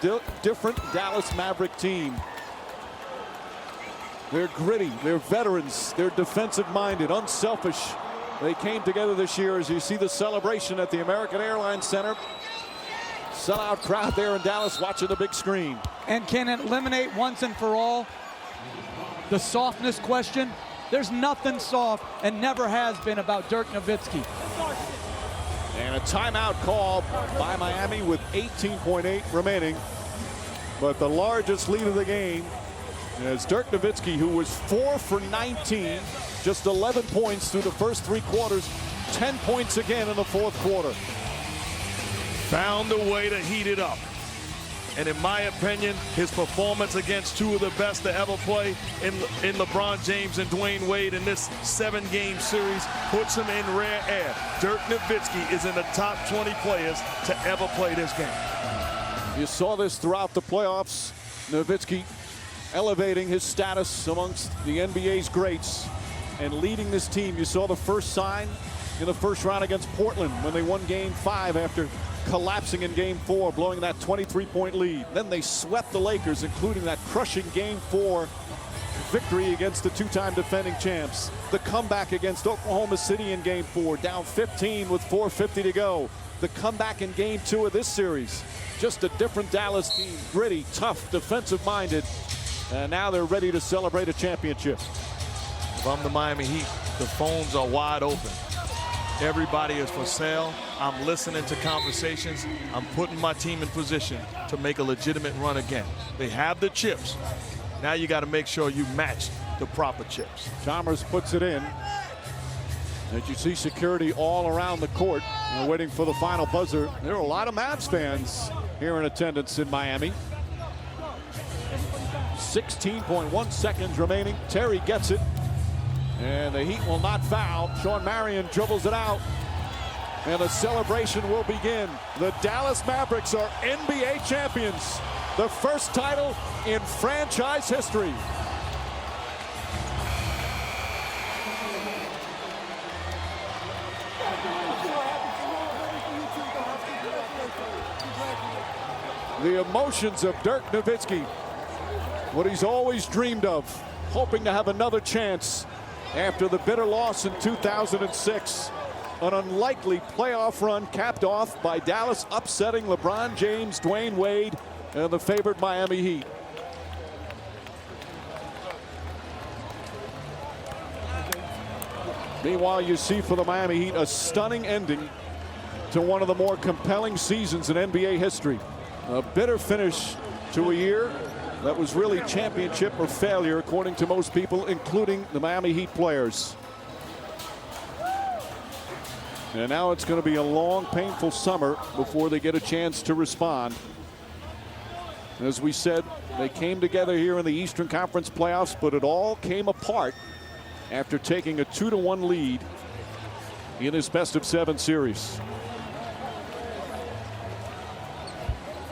different Dallas Maverick team. They're gritty, they're veterans, they're defensive-minded, unselfish. They came together this year as you see the celebration at the American Airlines Center. Sellout crowd there in Dallas watching the big screen. And can it eliminate once and for all the softness question? There's nothing soft and never has been about Dirk Nowitzki. And a timeout call by Miami with 18.8 remaining. But the largest lead of the game is Dirk Nowitzki, who was 4 for 19, just 11 points through the first 3 quarters, 10 points again in the fourth quarter. Found a way to heat it up. And in my opinion, his performance against 2 of the best to ever play in LeBron James and Dwayne Wade in this 7-game series puts him in rare air. Dirk Nowitzki is in the top 20 players to ever play this game. You saw this throughout the playoffs. Nowitzki elevating his status amongst the NBA's greats and leading this team. You saw the first sign in the first round against Portland when they won Game 5 after collapsing in Game 4, blowing that 23-point lead. Then they swept the Lakers, including that crushing Game 4 victory against the two-time defending champs. The comeback against Oklahoma City in Game 4, down 15 with 4:50 to go. The comeback in Game 2 of this series. Just a different Dallas team, gritty, tough, defensive-minded, and now they're ready to celebrate a championship. If I'm the Miami Heat, the phones are wide open. Everybody is for sale. I'm listening to conversations. I'm putting my team in position to make a legitimate run again. They have the chips. Now you got to make sure you match the proper chips. Chalmers puts it in. As you see security all around the court, waiting for the final buzzer. There are a lot of Mavs fans here in attendance in Miami. 16.1 seconds remaining. Terry gets it. And the Heat will not foul. Sean Marion dribbles it out. And the celebration will begin. The Dallas Mavericks are NBA champions. The first title in franchise history. The emotions of Dirk Nowitzki. What he's always dreamed of. Hoping to have another chance after the bitter loss in 2006. An unlikely playoff run capped off by Dallas upsetting LeBron James, Dwayne Wade, and the favored Miami Heat. Meanwhile, you see for the Miami Heat a stunning ending to one of the more compelling seasons in NBA history. A bitter finish to a year that was really championship or failure, according to most people, including the Miami Heat players. And now it's going to be a long, painful summer before they get a chance to respond. As we said, they came together here in the Eastern Conference playoffs, but it all came apart after taking a 2-1 lead in this best-of-7 series.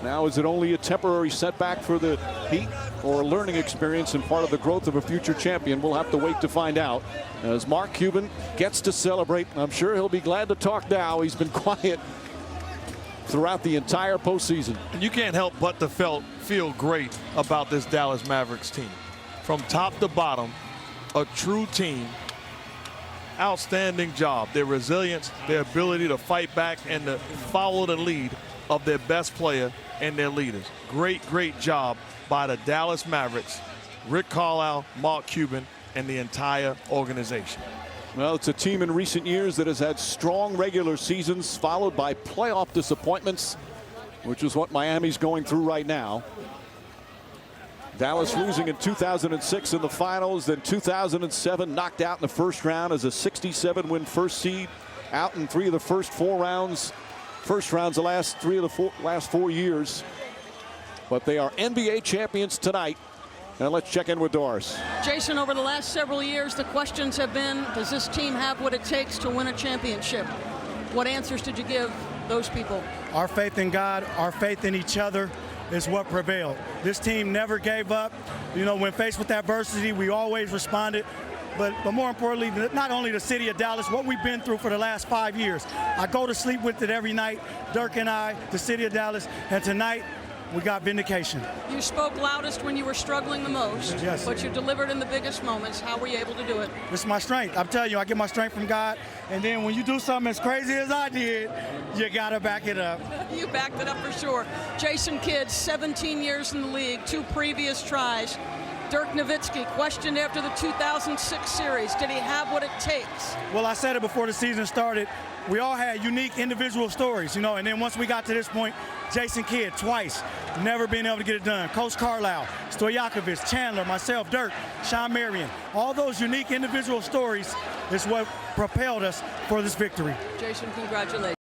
Now, is it only a temporary setback for the Heat or a learning experience and part of the growth of a future champion? We'll have to wait to find out. As Mark Cuban gets to celebrate, I'm sure he'll be glad to talk now. He's been quiet throughout the entire postseason. You can't help but to feel great about this Dallas Mavericks team. From top to bottom, a true team. Outstanding job. Their resilience, their ability to fight back and to follow the lead of their best player and their leaders. Great, great job by the Dallas Mavericks, Rick Carlisle, Mark Cuban, and the entire organization. Well, it's a team in recent years that has had strong regular seasons followed by playoff disappointments, which is what Miami's going through right now. Dallas losing in 2006 in the finals, then 2007 knocked out in the first round as a 67-win first seed, out in 3 of the first 4 rounds. First rounds the last 3 of the last 4 years. But they are NBA champions tonight. And let's check in with Doris. Jason, over the last several years, the questions have been, does this team have what it takes to win a championship? What answers did you give those people? Our faith in God, our faith in each other is what prevailed. This team never gave up. You know, when faced with adversity, we always responded. But more importantly, not only the city of Dallas, what we've been through for the last 5 years. I go to sleep with it every night, Dirk and I, the city of Dallas, and tonight we got vindication. You spoke loudest when you were struggling the most, yes, but you delivered in the biggest moments. How were you able to do it? It's my strength. I'm telling you, I get my strength from God, and then when you do something as crazy as I did, you got to back it up. You backed it up for sure. Jason Kidd, 17 years in the league, 2 previous tries. Dirk Nowitzki, questioned after the 2006 series. Did he have what it takes? Well, I said it before the season started. We all had unique individual stories, you know, and then once we got to this point, Jason Kidd twice, never been able to get it done. Coach Carlisle, Stojakovic, Chandler, myself, Dirk, Sean Marion. All those unique individual stories is what propelled us for this victory. Jason, congratulations.